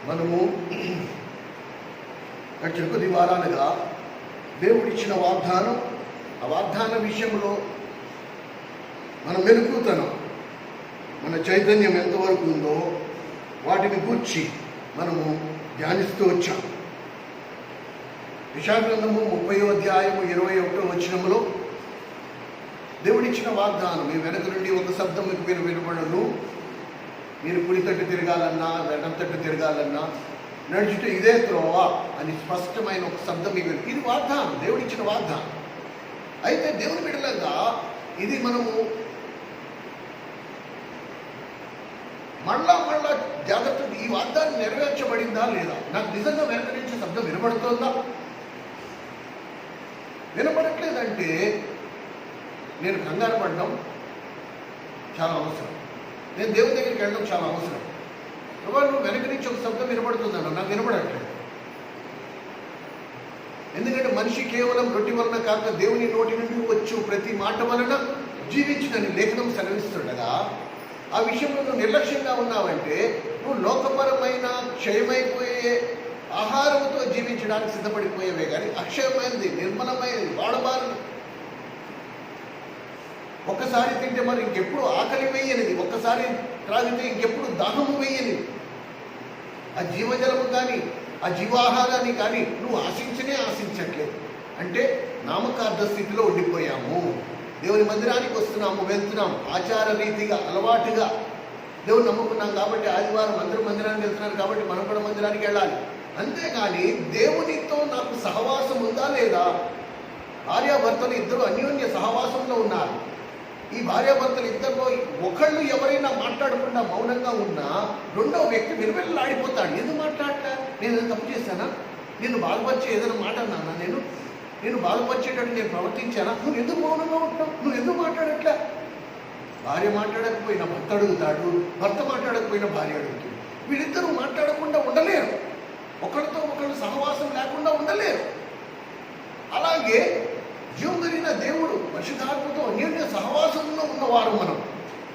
మనము గడిచిన కొద్ది వారాలుగా దేవుడిచ్చిన వాగ్దానం, ఆ వాగ్దాన విషయంలో మన మెలకువతనం, మన చైతన్యం ఎంతవరకు ఉందో వాటిని గూర్చి మనము ధ్యానిస్తూ వచ్చాం. యెషయా-గ్రంథము 30వ అధ్యాయము 21వ వచనములో దేవుడిచ్చిన వాగ్దానం, మీ వెనక నుండి ఒక శబ్దం మీకు వినబడును, మీరు కుడి తట్టు తిరగాలన్నా వెనక తట్టు తిరగాలన్నా నడుచుట ఇదే త్రోవ అని స్పష్టమైన ఒక శబ్దం మీకు. ఇది వాగ్దానం, దేవుడిచ్చిన వాగ్దానం. అయితే దేవుని బిడ్డలంగా ఇది మనము మళ్ళా జాగ్రత్తగా ఈ వాగ్దానం నెరవేర్చబడిందా లేదా, నాకు నిజంగా వెనక నుంచి శబ్దం వినబడుతోందా, వినపడట్లేదంటే నేను కంగారు పడడం చాలా అవసరం, నేను దేవుని దగ్గరికి వెళ్ళడం చాలా అవసరం. నువ్వు వెనక నుంచి ఒక శబ్దం వినపడుతుందన్న, నాకు వినపడట్లేదు. ఎందుకంటే మనిషి కేవలం రొట్టి వలన కాక దేవుని నోటి నుండి వచ్చు ప్రతి మాట వలన జీవించునని లేఖనం సెలవిస్తుండగా, ఆ విషయంలో నువ్వు నిర్లక్ష్యంగా ఉన్నావంటే నువ్వు లోకపరమైన క్షయమైపోయే ఆహారంతో జీవించడానికి సిద్ధపడిపోయేవే కానీ అక్షయమైనది, నిర్మలమైనది, వాడబారది, ఒక్కసారి తింటే మరి ఇంకెప్పుడు ఆకలి వేయనిది, ఒక్కసారి త్రాగితే ఇంకెప్పుడు దాహము వేయనిది, ఆ జీవజలము కానీ ఆ జీవాహారాన్ని కానీ నువ్వు ఆశించట్లేదు. అంటే నామకార్థ స్థితిలో ఉండిపోయాము. దేవుని మందిరానికి వస్తున్నాము, వెళ్తున్నాము, ఆచార రీతిగా అలవాటుగా దేవుని నమ్ముకున్నాం కాబట్టి ఆదివారం అందరూ మందిరానికి వెళ్తున్నారు కాబట్టి మనం కూడా మందిరానికి వెళ్ళాలి. అంతేగాని దేవునితో నాకు సహవాసం ఉందా లేదా, భార్యాభర్తలు ఇద్దరు అన్యోన్య సహవాసంలో ఉన్నారు. ఈ భార్యాభర్తలు ఇద్దరిలో ఒకళ్ళు ఎవరైనా మాట్లాడకుండా మౌనంగా ఉన్నా రెండో వ్యక్తి విలువెల్లాడిపోతాడు. ఎందుకు మాట్లాడట, నేను తప్పు చేశానా, నేను బాధపరిచే ఏదైనా మాట అన్నానా, నేను బాధపరిచేటట్టు నేను ప్రవర్తించానా, నువ్వు ఎందుకు మౌనంగా ఉంటున్నావు, నువ్వు ఎందుకు మాట్లాడట్లే. భార్య మాట్లాడకపోయినా భర్త అడుగుతాడు, భర్త మాట్లాడకపోయినా భార్య అడుగుతుంది. వీళ్ళిద్దరూ మాట్లాడకుండా ఉండలేరు, ఒకరితో ఒకరు సహవాసం లేకుండా ఉండలేరు. అలాగే జీవం కలిగిన దేవుడు పరిశుద్ధాత్మతో అన్యోన్య సహవాసంలో ఉన్నవారు మనం.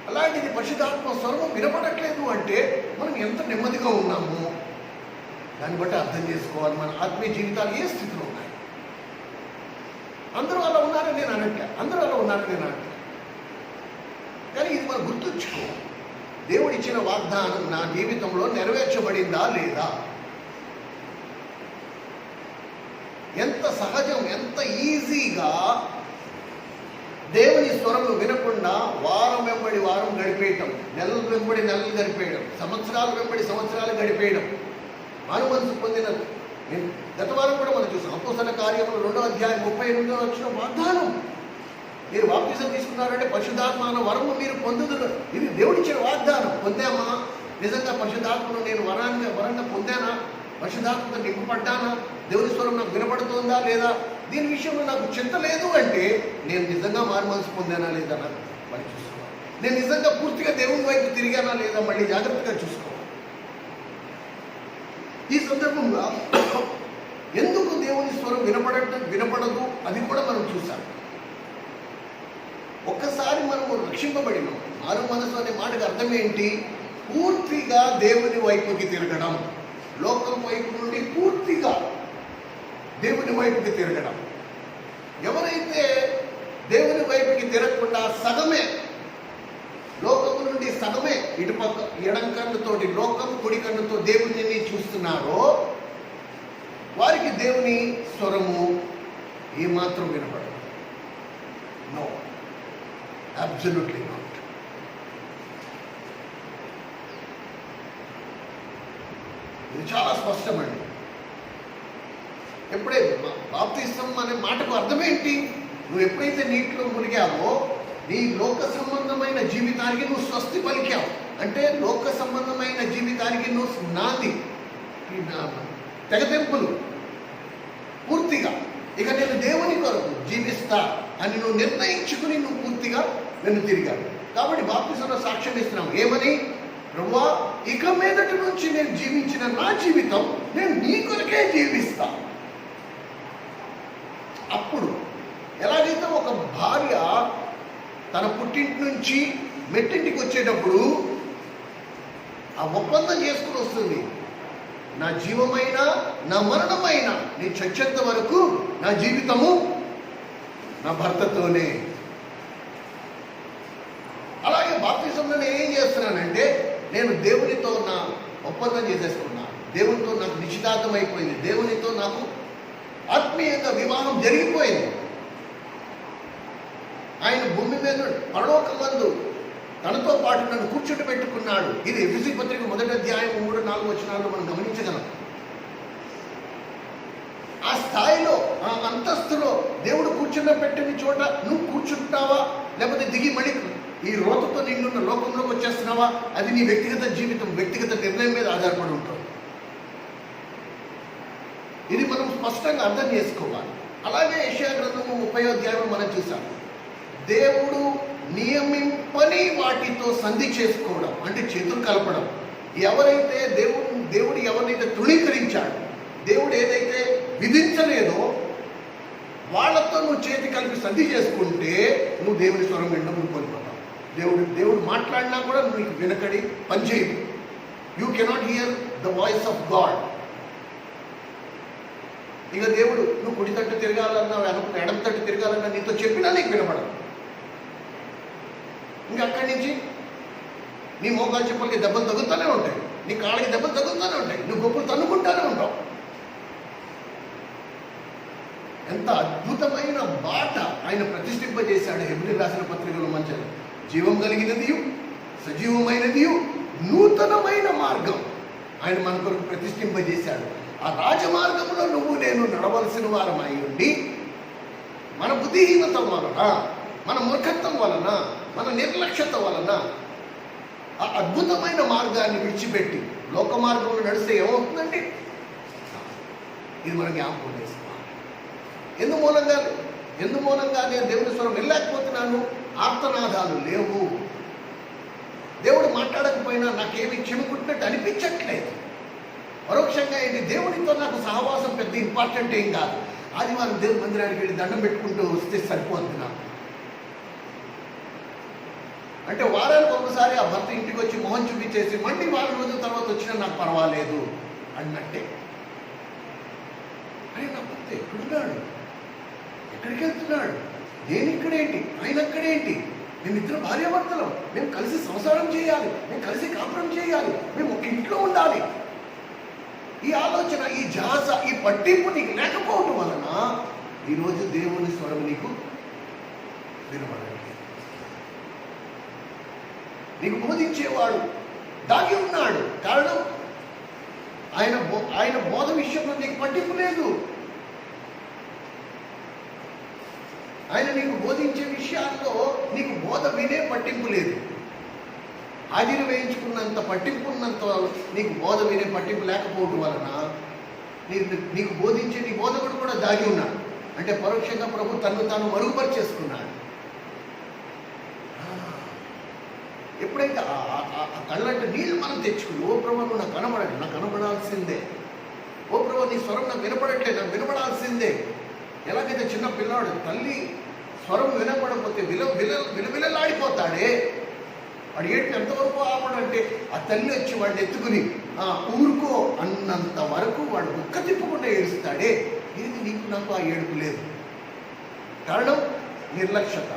అలాంటిది పరిశుద్ధాత్మ స్వరం వినపడట్లేదు అంటే మనం ఎంత నెమ్మదిగా ఉన్నాము, దాన్ని బట్టి అర్థం చేసుకోవాలి మన ఆత్మీయ జీవితాలు ఏ స్థితిలో ఉన్నాయి. అందరూ అలా ఉన్నారని నేను అనట్లే, కానీ ఇది మనం గుర్తుంచుకోవాలి. దేవుడిచ్చిన వాగ్దానం నా జీవితంలో నెరవేర్చబడిందా లేదా. ఎంత సహజం, ఎంత ఈజీగా దేవుని స్వరము వినకుండా వారం వెంబడి వారం గడిపేయటం, నెలలు వెంబడి నెలలు గడిపేయడం, సంవత్సరాలు వెంబడి సంవత్సరాలు గడిపేయడం. మానవనసు పొందిన గత వారం కూడా మనం చూసాం. అపోస్తల కార్యములు 2వ అధ్యాయం 38వ వచనం వాగ్దానం. మీరు బాప్తిసం తీసుకున్నారంటే పరిశుద్ధాత్మ అన్న వరము మీరు పొందుదురు. ఇది దేవుడిచ్చిన వాగ్దానం. పొందామా నిజంగా పరిశుద్ధాత్మను, నేను వరంగా పొందానా, పరిశుద్ధాత్మతో నింపబడ్డానా, దేవుని స్వరం నాకు వినపడుతుందా లేదా, దీని విషయంలో నాకు చింత లేదు అంటే నేను నిజంగా మారుమనసు పొందానా లేదా నాకు మళ్ళీ చూసుకోవాలి. నేను నిజంగా పూర్తిగా దేవుని వైపు తిరిగానా లేదా మళ్ళీ జాగ్రత్తగా చూసుకోవాలి. ఈ సందర్భంగా ఎందుకు దేవుని స్వరం వినపడదు అది కూడా మనం చూసాం. ఒక్కసారి మనము రక్షింపబడినాం. మారు మనసు అనే మాటకు అర్థం ఏంటి, పూర్తిగా దేవుని వైపుకి తిరగడం, లోకం వైపు నుండి పూర్తిగా దేవుని వైపుకి తిరగడం. ఎవరైతే దేవుని వైపుకి తిరగకుండా సగమే, లోకము నుండి సగమే ఇటుపక్క ఎడం కన్నుతోటి లోకం, కుడి కన్నుతో దేవుని చూస్తున్నారో వారికి దేవుని స్వరము ఏమాత్రం వినపడదు. No, absolutely not. ఇది చాలా స్పష్టమండి. ఎప్పుడైతే బాప్తిసం అనే మాటకు అర్థమేంటి, నువ్వు ఎప్పుడైతే నీటిలో మునిగావో నీ లోక సంబంధమైన జీవితానికి నువ్వు స్వస్తి పలికావు. అంటే లోక సంబంధమైన జీవితానికి నువ్వు నాంది, తెగతెంపులు పూర్తిగా ఇక నేను దేవుని కొరకు జీవిస్తా అని నువ్వు నిర్ణయించుకుని నువ్వు పూర్తిగా వెనుతిరిగావు. కాబట్టి బాప్తిసంలో సాక్ష్యం ఇస్తున్నావు ఏమని, ప్రభువా ఇక మీదటి నుంచి నేను జీవించిన నా జీవితం నేను నీ కొరకే జీవిస్తా. అప్పుడు ఎలాగైతే ఒక భార్య తన పుట్టింటి నుంచి మెట్టింటికి వచ్చేటప్పుడు ఆ ఒప్పందం చేసుకుని వస్తుంది, నా జీవమైన నా మరణమైన నేను చచ్చేంత వరకు నా జీవితము నా భర్తతోనే. అలాగే బాప్తిజంలో నేను ఏం చేస్తున్నానంటే, నేను దేవునితో నా ఒప్పందం చేసేసుకున్నా, దేవునితో నాకు నిశ్చితార్థం అయిపోయింది, దేవునితో నాకు ఆత్మీయంగా వివాహం జరిగిపోయింది. ఆయన భూమి మీద పరలోకమందు తనతో పాటు నన్ను కూర్చుండి పెట్టుకున్నాడు. ఇది ఎఫెసీ పత్రిక 1వ అధ్యాయం 3-4 వచనాల్లో మనం గమనించగలం. ఆ స్థాయిలో, ఆ అంతస్తులో దేవుడు కూర్చున్న పెట్టిన చోట నువ్వు కూర్చుంటావా, లేకపోతే దిగి మళ్ళీ ఈ రోతతో నిన్నున్న లోకంలోకి వచ్చేస్తున్నావా, అది నీ వ్యక్తిగత జీవితం, వ్యక్తిగత నిర్ణయం మీద ఆధారపడి ఉంటుంది. ఇది మనం స్పష్టంగా అర్థం చేసుకోవాలి. అలాగే యెషయా గ్రంథము 30వ అధ్యాయం మనం చూసాం. దేవుడు నియమింపని వాటితో సంధి చేసుకోవడం అంటే చేతులు కలపడం. ఎవరైతే దేవుడు ఎవరినైతే తృణీకరించాడు, దేవుడు ఏదైతే విధించలేదో వాళ్ళతో నువ్వు చేతి కలిపి సంధి చేసుకుంటే నువ్వు దేవుని స్వరం వినడం నువ్వు కోల్పోతావు. దేవుడు మాట్లాడినా కూడా నీకు వినకడి పనిచేయదు. You cannot hear the voice of God. ఇక దేవుడు నువ్వు కుడి తట్టు తిరగాలన్నా ఎడమ తట్టు తిరగాలన్నా నీతో చెప్పినా నీకు వినపడదు. ఇంకా అక్కడి నుంచి నీ మోకాలు చెప్పులకి దెబ్బలు తగ్గుతూనే ఉంటాయి, నీ కాళ్ళకి దెబ్బలు తగ్గుతూనే ఉంటాయి, నువ్వు గొప్పలు తన్నుకుంటూనే ఉంటావు. ఎంత అద్భుతమైన బాట ఆయన ప్రతిష్ఠింపజేశాడు. హెబ్రీ రాసిన పత్రికలో మంచి జీవం కలిగినదియు సజీవమైనదియు నూతనమైన మార్గం ఆయన మన కొరకు ప్రతిష్ఠింపజేశాడు. ఆ రాజమార్గంలో నువ్వు నేను నడవలసిన వారమై ఉండి మన బుద్ధిహీనత వలన, మన మూర్ఖత్వం వలన, మన నిర్లక్ష్యత వలన ఆ అద్భుతమైన మార్గాన్ని విడిచిపెట్టి లోక మార్గంలో నడిస్తే ఏమవుతుందండి? ఇది మనం జ్ఞాపకం చేసుకోవాలి. ఎందుమూలంగా నేను దేవుని స్వరం వెళ్ళలేకపోతున్నాను? ఆర్తనాదాలు లేవు. దేవుడు మాట్లాడకపోయినా నాకేమి చెవికుట్టినట్టు అనిపించట్లేదు. పరోక్షంగా ఏంటి, దేవుడితో నాకు సహవాసం పెద్ద ఇంపార్టెంట్ ఏం కాదు. ఆదివారం దేవుని మందిరానికి వెళ్ళి దండం పెట్టుకుంటూ వస్తే సరిపోతుంది నాకు. అంటే వారానికి ఒకసారి ఆ భర్త ఇంటికి వచ్చి మొహం చూపించేసి మళ్ళీ వారం రోజుల తర్వాత వచ్చినా నాకు పర్వాలేదు అన్నట్టే. ఆయన నా భర్త ఎక్కడున్నాడు, ఎక్కడికి వెళ్తున్నాడు, నేను ఇక్కడేంటి, ఆయన అక్కడేంటి, మేమిద్దరు భార్యాభర్తలం, మేము కలిసి సంసారం చేయాలి, మేము కలిసి కాపురం చేయాలి, మేము ఒక ఇంట్లో ఉండాలి. ఈ ఆలోచన, ఈ ధ్యాస, ఈ పట్టింపు నీకు లేకపోవటం వలన ఈరోజు దేవుని స్వరం నీకు వినబడలేదు. నీకు బోధించేవాడు దాగి ఉన్నాడు. కారణం ఆయన బోధ విషయంలో నీకు పట్టింపు లేదు. ఆయన నీకు బోధించే విషయాల్లో నీకు బోధ వినే పట్టింపు లేదు. హాజరు వేయించుకున్నంత పట్టింపు ఉన్నంత నీకు బోధ వినే పట్టింపు లేకపోవడం వలన నీకు బోధించే నీ బోధకుడు కూడా దాగి ఉన్నాడు. అంటే పరోక్షంగా ప్రభు తను తాను మరుగుపరిచేసుకున్నాడు. ఎప్పుడైతే ఆ కళ్ళంటే నీళ్ళు మనం తెచ్చుకుని, ఓ ప్రభు నువ్వు నాకు కనబడండి, నాకు కనబడాల్సిందే, ఓ ప్రభు నీ స్వరం నాకు వినపడట్లేదు, నాకు వినపడాల్సిందే. ఎలాగైతే చిన్న పిల్లాడు తల్లి స్వరం వినపడకపోతే విలవిలలాడిపోతాడే, వాడు ఏడుపు ఎంతవరకు ఆపడంటే ఆ తల్లి వచ్చి వాడిని ఎత్తుకుని ఊరుకో అన్నంత వరకు వాడు ముక్క తిప్పకుండా ఏడుస్తాడే. ఇది నీకు నాకు ఆ ఏడుపు లేదు. కారణం నిర్లక్ష్యత,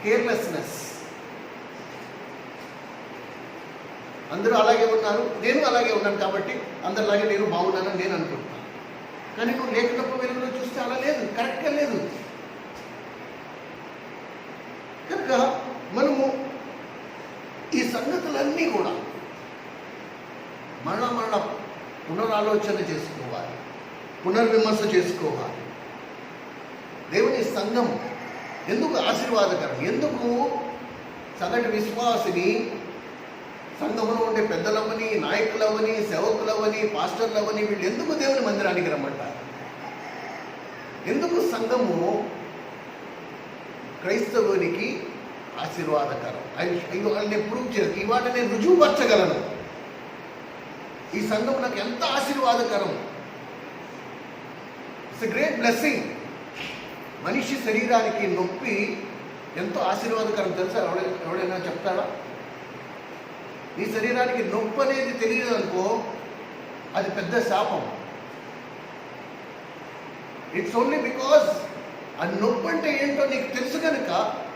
కేర్లెస్నెస్. అందరూ అలాగే ఉన్నారు, నేను అలాగే ఉన్నాను కాబట్టి అందరిలాగే నేను బాగున్నానని నేను అనుకుంటున్నాను. కానీ నువ్వు లేఖనపు వెలుగులో చూస్తే అలా లేదు, కరెక్ట్గా లేదు. కనుక మనము ఈ సంగతులన్నీ కూడా మరణ పునరాలోచన చేసుకోవాలి, పునర్విమర్శ చేసుకోవాలి. దేవుని సంఘం ఎందుకు ఆశీర్వాదకరం? ఎందుకు సగటు విశ్వాసిని, సంఘంలో ఉండే పెద్దలవని, నాయకులవని, సేవకులవని, పాస్టర్లవని వీళ్ళు ఎందుకు దేవుని మందిరానికి రమ్మంటారు? ఎందుకు సంఘము క్రైస్తవునికి ఆశీర్వాదకరం? ఆయన ప్రూవ్ చేయరు, ఈ మాట నేను రుజువుపరచగలను. ఈ సంఘం నాకు ఎంత ఆశీర్వాదకరం. It's a great blessing. మనిషి శరీరానికి నొప్పి ఎంతో ఆశీర్వాదకరం తెలుసా? ఎవడైనా చెప్తాడా? నీ శరీరానికి నొప్పి అనేది తెలియదు అనుకో, అది పెద్ద శాపం. ఇట్స్ ఓన్లీ బికాజ్ ఆ నొప్పి అంటే ఏంటో నీకు తెలుసు కనుక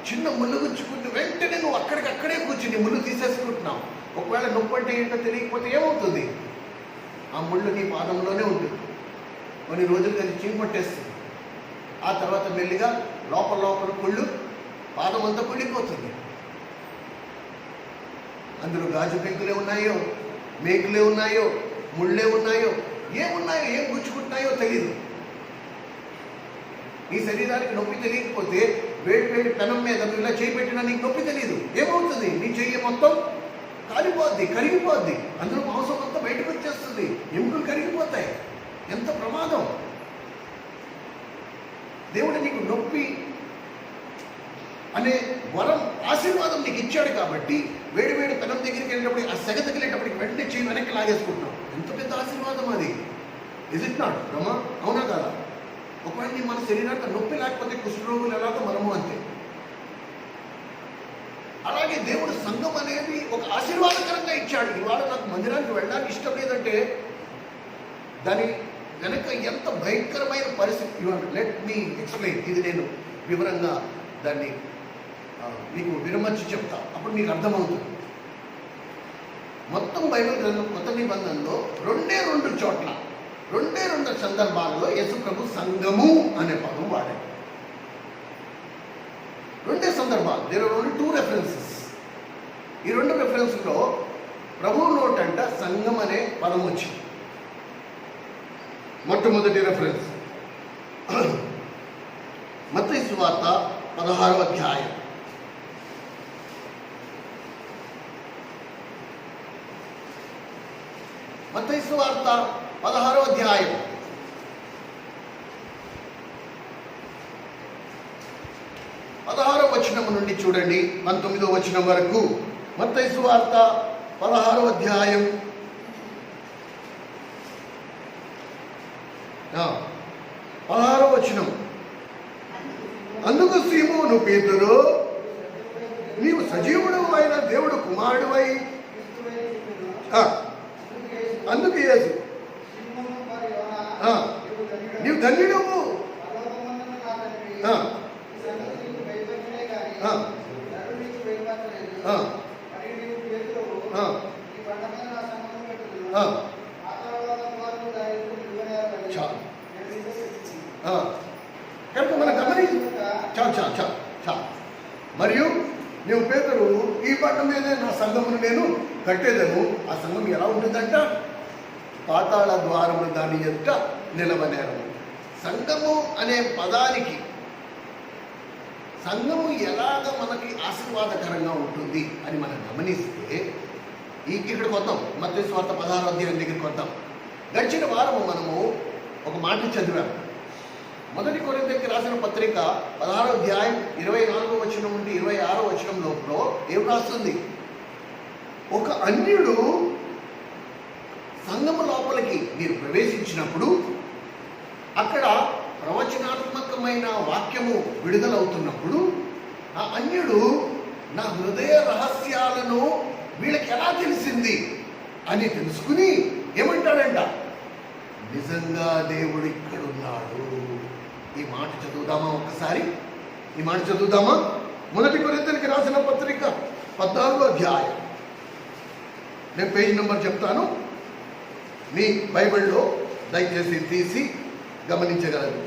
చిన్న ముళ్ళు గుచ్చుకుంటూ వెంటనే నువ్వు అక్కడికక్కడే కూర్చుని ముళ్ళు తీసేసుకుంటున్నావు. ఒకవేళ నొప్పి అంటే ఏంటో తెలియకపోతే ఏమవుతుంది? ఆ ముళ్ళు నీ పాదంలోనే ఉంటుంది, కొన్ని రోజులు అది చీమపట్టేస్తుంది. ఆ తర్వాత మెల్లిగా లోపల లోపల కుళ్ళు, పాదం అంతా కుళ్ళిపోతుంది. అందులో గాజు పెంకులే ఉన్నాయో, మేకులే ఉన్నాయో, ముళ్ళే ఉన్నాయో, ఏమున్నాయో, ఏం గుచ్చుకుంటున్నాయో తెలియదు. నీ శరీరానికి నొప్పి తెలియకపోతే వేడి వేడి పెనం మీద నువ్వు ఇలా చేయి పెట్టినా నీకు నొప్పి తెలియదు. ఏమవుతుంది? నీ చెయ్యి మొత్తం కాలిపోద్ది, కరిగిపోద్ది, అందులో మాంసం అంతా బయటకు వచ్చేస్తుంది, ఎముకలు కరిగిపోతాయి. ఎంత ప్రమాదం! దేవుడు నీకు నొప్పి అనే వరం, ఆశీర్వాదం నీకు ఇచ్చాడు కాబట్టి వేడి వేడి పెనం దగ్గరికి వెళ్ళినప్పుడు ఆ సెగ తగిలేటప్పటికి వెంటనే చేయి వెనక్కి లాగేసుకుంటున్నాం. ఎంత పెద్ద ఆశీర్వాదం అది! ఇజ్ ఇట్ నాట్ రమా? అవునా కదా? ఒకవేళ మన శరీరానికి నొప్పి లేకపోతే కుష్ఠరోగులు ఎలాగో మనము అంతే. అలాగే దేవుడు సంఘం అనేది ఒక ఆశీర్వాదకరంగా ఇచ్చాడు. ఇవాళ నాకు మందిరానికి వెళ్ళడానికి ఇష్టం లేదంటే దాని వెనక ఎంత భయంకరమైన పరిస్థితి. ఇవాళ లెట్ మీ ఎక్స్ప్లెయిన్. ఇది నేను వివరంగా దాన్ని మీకు విరమర్చి చెప్తా, అప్పుడు మీకు అర్థమవుతుంది. మొత్తం బైబిల్ గ్రంథం కొత్త నిబంధనలో రెండు చోట్ల, రెండు సందర్భాల్లో యేసు ప్రభు సంఘము అనే పదం వాడాడు. రెండే సందర్భాలు. There are only 2 references. ఈ 2 రెఫరెన్స్లో ప్రభువు నోటంట సంఘం అనే పదం వచ్చింది. మొట్టమొదటి రెఫరెన్స్ మత్తయి సువార్త 16వ అధ్యాయం. మత్తయి సువార్త 16వ అధ్యాయం 16వ వచనం నుండి చూడండి 19వ వచనం వరకు. మత్తయి సువార్త 16వ అధ్యాయం 16వ వచనం. అందుకు సీమోను పేతురు, నీవు సజీవుడు అయిన దేవుడు కుమారుడువై. అందుకు యేసు, నీవు ధన్యుడవు, కనుక మనం గమనించి మరియు నువ్వు పేతురు, ఈ బండ మీదే నా సంఘమును నేను కట్టేదను. ఆ సంఘం ఎలా ఉంటుందంట? పాతాళ ద్వారములు దాని ఎదుట నిలవనేరము. సంఘము అనే పదానికి సంఘము ఎలాగ మనకి ఆశీర్వాదకరంగా ఉంటుంది అని మనం గమనిస్తే ఇక్కడికి వద్దాం. మత్తయి సువార్త 16వ అధ్యాయం దగ్గరికి వద్దాం. గడిచిన వారము మనము ఒక మాట చదివాము. మొదటి కొరింథీయులకు రాసిన పత్రిక 16వ అధ్యాయం 24వ వచనం నుండి 26వ వచనం లోపల ఏం రాస్తుంది? ఒక అన్యుడు సంఘము లోపలికి మీరు ప్రవేశించినప్పుడు అక్కడ ప్రవచనాత్మకమైన వాక్యము విడుదలవుతున్నప్పుడు ఆ అన్యుడు నా హృదయ రహస్యాలను వీళ్ళకి ఎలా తెలిసింది అని తెలుసుకుని ఏమంటాడంట? నిజంగా దేవుడు ఇక్కడున్నాడు. ఈ మాట చదువుదామా ఒక్కసారి? ఈ మాట చదువుదామా? మొదటి కొరింథీయులకు రాసిన పత్రిక 14వ అధ్యాయం. నేను పేజ్ నెంబర్ చెప్తాను, మీ బైబిల్లో దయచేసి తీసి గమనించగలరు.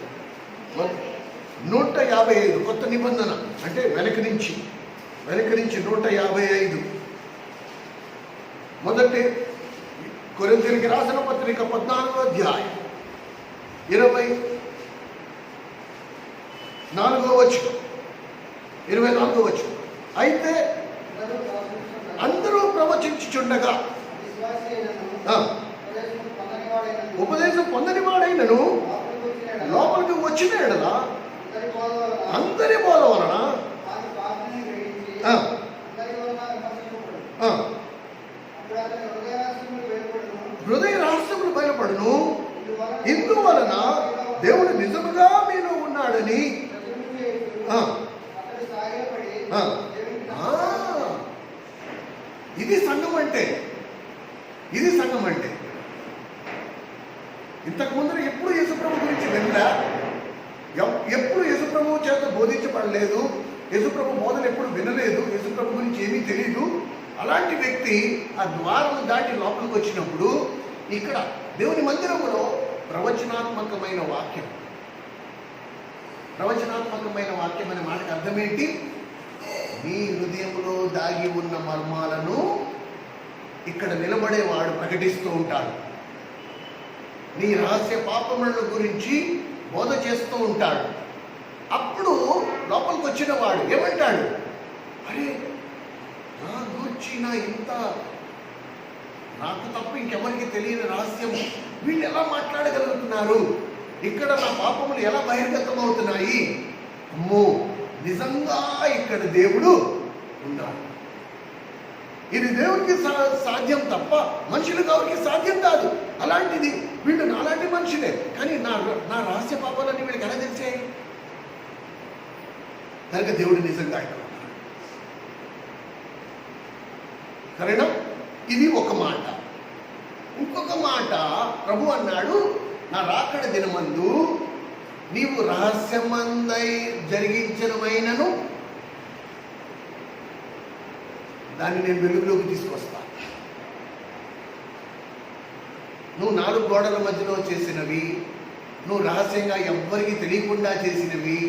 155 కొత్త నిబంధన అంటే వెనక నుంచి 155. మొదటి కొరింథీయులకు రాసిన పత్రిక 14వ అధ్యాయం 24వ వచనం 24వ వచనం. అయితే అందరూ ప్రవచించుచుండగా ఉపదేశం పొందని వాడైనను లోపలికి వచ్చిన ఎడల అందరి బోధ వలన హృదయ రహస్యములు బయలుపడును. ఇందువలన దేవుడు నిజముగా మీలో ఉన్నాడని ఇది సంఘం అంటే. ఇది సంఘం అంటే. ఇంతకు ముందర ఎప్పుడు యేసుప్రభు గురించి వినరా? ఎప్పుడు యేసుప్రభు చేత బోధించబడలేదు, యేసుప్రభు బోధన ఎప్పుడు వినలేదు, యేసుప్రభు గురించి ఏమీ తెలియదు. అలాంటి వ్యక్తి ఆ ద్వారం దాటి లోపలికి వచ్చినప్పుడు ఇక్కడ దేవుని మందిరంలో ప్రవచనాత్మకమైన వాక్యం. ప్రవచనాత్మకమైన వాక్యం అనే మాటకు అర్థం ఏంటి? నీ హృదయంలో దాగి ఉన్న మర్మాలను ఇక్కడ నిలబడేవాడు ప్రకటిస్తూ ఉంటాడు. నీ రహస్య పాపముల గురించి బోధ చేస్తూ ఉంటాడు. అప్పుడు లోపలికి వచ్చిన వాడు ఏమంటాడు? అరే, నా గురించి ఇంత నాకు తప్ప ఇంకెవరికి తెలియని రహస్యం వీళ్ళు ఎలా మాట్లాడగలుగుతున్నారు? ఇక్కడ నా పాపములు ఎలా బహిర్గతం అవుతున్నాయి? అమ్మో, నిజంగా ఇక్కడ దేవుడు ఉన్నాడు. ఇది దేవుడికి సాధ్యం తప్ప మనుషులకు ఎవరికి సాధ్యం కాదు. అలాంటిది వీళ్ళు నాలాంటి మనుషులే, కానీ నా రహస్య పాపాలన్నీ వీళ్ళకి ఎలా తెలిసాయి? కనుక దేవుడు నిజంగా ఇక్కడ ఉన్నాడు. సరేనా? ఇది ఒక మాట. ఇంకొక మాట ప్రభు అన్నాడు, నా రాకడ దినమందు నీవు రహస్యమందై జరిగించడమైనను దాన్ని నేను వెలుగులోకి తీసుకొస్తా. నువ్వు 4 గోడల మధ్యలో చేసినవి, నువ్వు రహస్యంగా ఎవ్వరికి తెలియకుండా చేసినవి,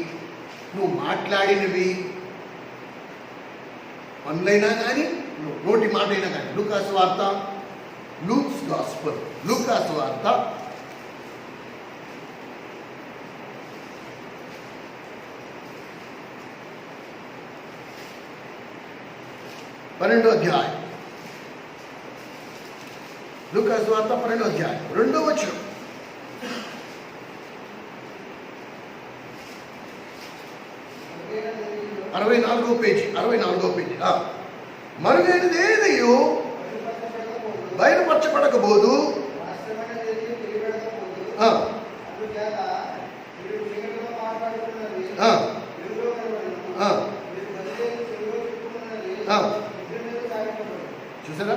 నువ్వు మాట్లాడినవి, పనులైనా కానీ నోటి మాట అయినా కానీ. లూకాసు వార్త, లూక్స్ గాస్పెల్, లూకాసు వార్త 12వ అధ్యాయం. లూకాసు వార్త 12వ అధ్యాయం 2వ వచనం. Page 64వ page. మరుగైనది ఏదయ్యో బయలుపరచబడకపోదు, చూసారా?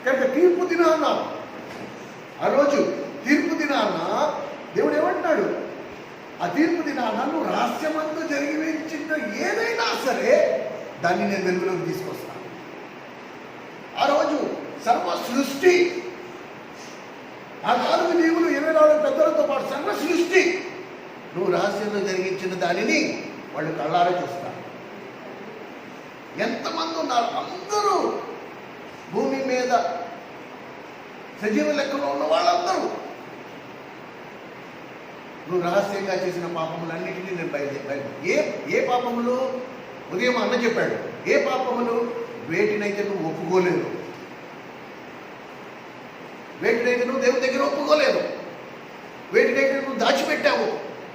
కనుక తీర్పు దినాన, ఆ రోజు తీర్పు దినాన దేవుడు ఏమంటున్నాడు? ఆ తీర్పు దినాన నువ్వు రహస్యమందు జరిగించిన ఏదైనా సరే దాన్ని నేను వెలుగులోకి తీసుకొస్తాను. ఆ రోజు సర్వ సృష్టి, ఆ 4 జీవులు 24 పెద్దలతో పాటు సర్వ సృష్టి నువ్వు రహస్యంలో జరిగించిన దానిని వాళ్ళు కళ్ళారా చూస్తారు. ఎంతమంది ఉన్నారు? అందరూ భూమి మీద సజీవ లెక్కలో ఉన్న వాళ్ళందరూ నువ్వు రహస్యంగా చేసిన పాపములన్నిటినీ నేను బయలు. ఏ పాపములు? ఉదయం అన్న చెప్పాడు. ఏ పాపములు? వేటినైతే నువ్వు ఒప్పుకోలేదు, వేటినైతే నువ్వు దేవుని దగ్గర ఒప్పుకోలేదు, వేటినైతే నువ్వు దాచిపెట్టావు,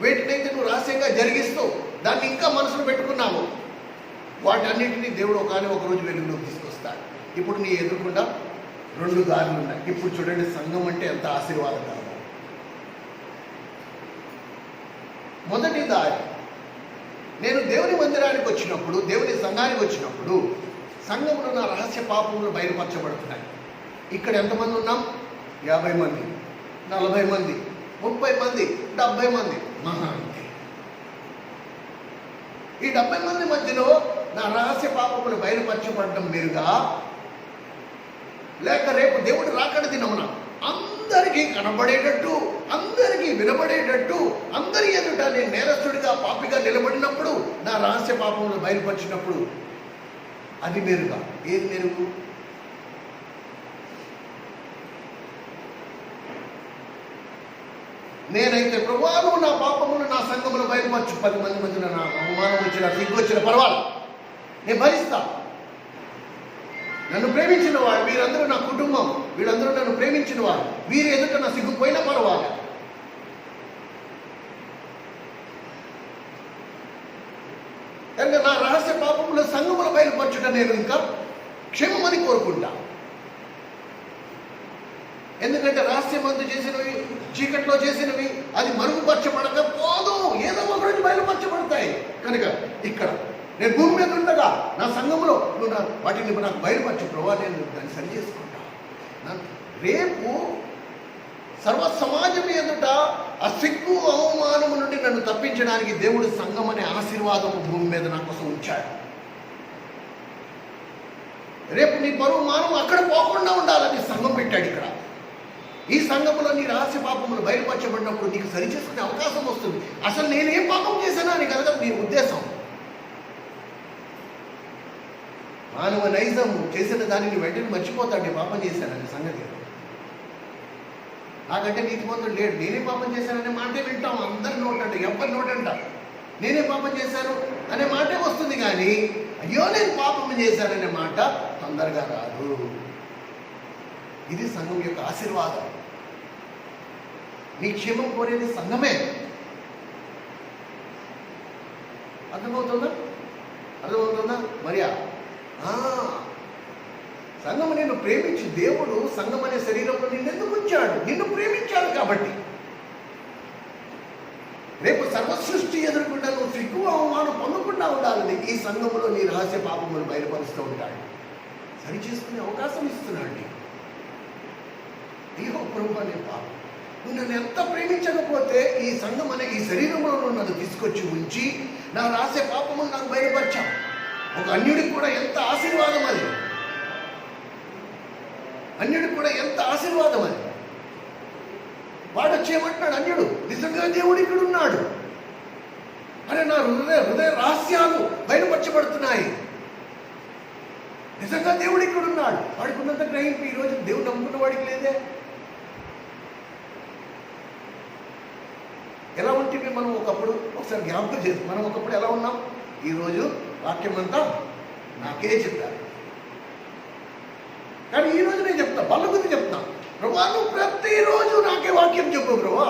వేటినైతే నువ్వు రహస్యంగా జరిగిస్తూ దాన్ని ఇంకా మనసులో పెట్టుకున్నావు, వాటన్నింటినీ దేవుడు ఒక రోజు వెలుగులోకి తీసుకొస్తాడు. ఇప్పుడు నీ ఎదురుకుండా 2 దారులు ఉన్నాయి. ఇప్పుడు చూడండి, సంఘం అంటే ఎంత ఆశీర్వాదకరం. మొదటి దారి, నేను దేవుని మందిరానికి వచ్చినప్పుడు, దేవుని సంఘానికి వచ్చినప్పుడు సంఘంలో నా రహస్య పాపములు బయలుపరచబడుతున్నాయి. ఇక్కడ ఎంతమంది ఉన్నాం? 50 మంది, 40 మంది, 30 మంది, 70 మంది మహా అంతే. ఈ 70 మంది మధ్యలో నా రహస్య పాపములు బయలుపరచబడడం మీరుగా, లేక రేపు దేవుడు రాకడ దినమున అందరికీ కనబడేటట్టు, అందరికీ వినబడేటట్టు, అందరి ఎదుట నేను నేరస్తుడిగా పాపిగా నిలబడినప్పుడు, నా రహస్య పాపములు బయలుపరిచినప్పుడు అది మెరుగా. ఏది మెరుగు? నేనైతే ప్రభువా నువ్వు నా పాపములు నా సంఘములు బయలుపరచు. 10 మంది మధ్యలో నా అవమానం వచ్చిన, సిగ్గు వచ్చిన పర్వాలేదు, నేను భరిస్తా. నన్ను ప్రేమించిన వాడు, వీరందరూ నా కుటుంబం, వీళ్ళందరూ నన్ను ప్రేమించిన వారు, వీరి ఎదుట నా సిగ్గుపోయినా పర్వాలేదు. కనుక నా రహస్య పాపములు సంఘములు బయలుపరచుట నేను ఇంకా క్షేమమని కోరుకుంటా. ఎందుకంటే రహస్యమందు చేసినవి, చీకట్లో చేసినవి అది మరుగుపరచబడకపోదు, ఏదో ఒక రోజు బయలుపరచబడతాయి. కనుక ఇక్కడ నేను భూమి మీద ఉండగా నా సంఘంలో నువ్వు వాటిని నాకు బయలుపరచు ప్రభా, నేను దాన్ని సరి చేసుకుంటా. రేపు సర్వ సమాజం ఎదుట ఆ సిగ్గు అవమానము నుండి నన్ను తప్పించడానికి దేవుడు సంఘం అనే ఆశీర్వాదము భూమి మీద నా కోసం ఉంచాడు. రేపు నీ పరువు మానవు అక్కడ పోకుండా ఉండాలని సంఘం పెట్టాడు. ఇక్కడ ఈ సంఘంలో నీ రహస్య పాపములు బయలుపరచబడినప్పుడు నీకు సరి చేసుకునే అవకాశం వస్తుంది. అసలు నేనేం పాపం చేశానా అని కనుక నీ ఉద్దేశం. మానవ నైజం చేసిన దానిని వెంటనే మర్చిపోతాడు, నేను పాపం చేశానని సంగతి. నాకంటే నీతిమంతుడు లేడు. నేనే పాపం చేశాననే మాటే వింటాం అందరి నోటంట, ఎవరి నోటంట నేనే పాపం చేశాను అనే మాటే వస్తుంది. కానీ అయ్యో నేను పాపం చేశాననే మాట తొందరగా రాదు. ఇది సంఘం యొక్క ఆశీర్వాదం. నీ క్షేమం కోరేది సంఘమే. అర్థమవుతుందా? మరియా సంఘం నిన్ను ప్రేమించి దేవుడు సంఘం అనే శరీరంలో నిన్నెందుకు ఉంచాడు? నిన్ను ప్రేమించాడు కాబట్టి. రేపు సర్వసృష్టి ఎదుర్కొంటా నువ్వు సిగ్గు అవమానం పొందకుండా ఉండాలని ఈ సంఘంలో నీ రహస్య పాపములు బయలుపరుస్తూ ఉంటాడు. సరి చేసుకునే అవకాశం ఇస్తున్నాడు. అయ్యో ప్రభు అనే పాపం, నువ్వు నన్ను ఎంత ప్రేమించకపోతే ఈ సంఘం అనే ఈ శరీరంలో నన్ను తీసుకొచ్చి ఉంచి నా రహస్య పాపములు నాకు బయలుపరిచావు. ఒక అన్యుడికి కూడా ఎంత ఆశీర్వాదం అది. అన్యుడికి కూడా ఎంత ఆశీర్వాదం అది. వాడు వచ్చేయమంటున్నాడు అన్యుడు, నిజంగా దేవుడు ఇక్కడ ఉన్నాడు. అరే నా హృదయ రహస్యాలు బయలుపరచబడుతున్నాయి. నిజంగా దేవుడు ఇక్కడ ఉన్నాడు. వాడికి ఉన్నంత గ్రహింపు ఈరోజు దేవుడు నమ్ముకున్న వాడికి లేదే. ఎలా ఉంటుంది మనం ఒకప్పుడు? ఒకసారి జ్ఞాపకం చేసి మనం ఒకప్పుడు ఎలా ఉన్నాం? ఈరోజు వాక్యం అంతా నాకే చెప్పారు. కానీ ఈరోజు నేను చెప్తా, బల్లగుద్ది చెప్తా, ప్రభా నువ్వు ప్రతిరోజు నాకే వాక్యం చెప్పు ప్రభా,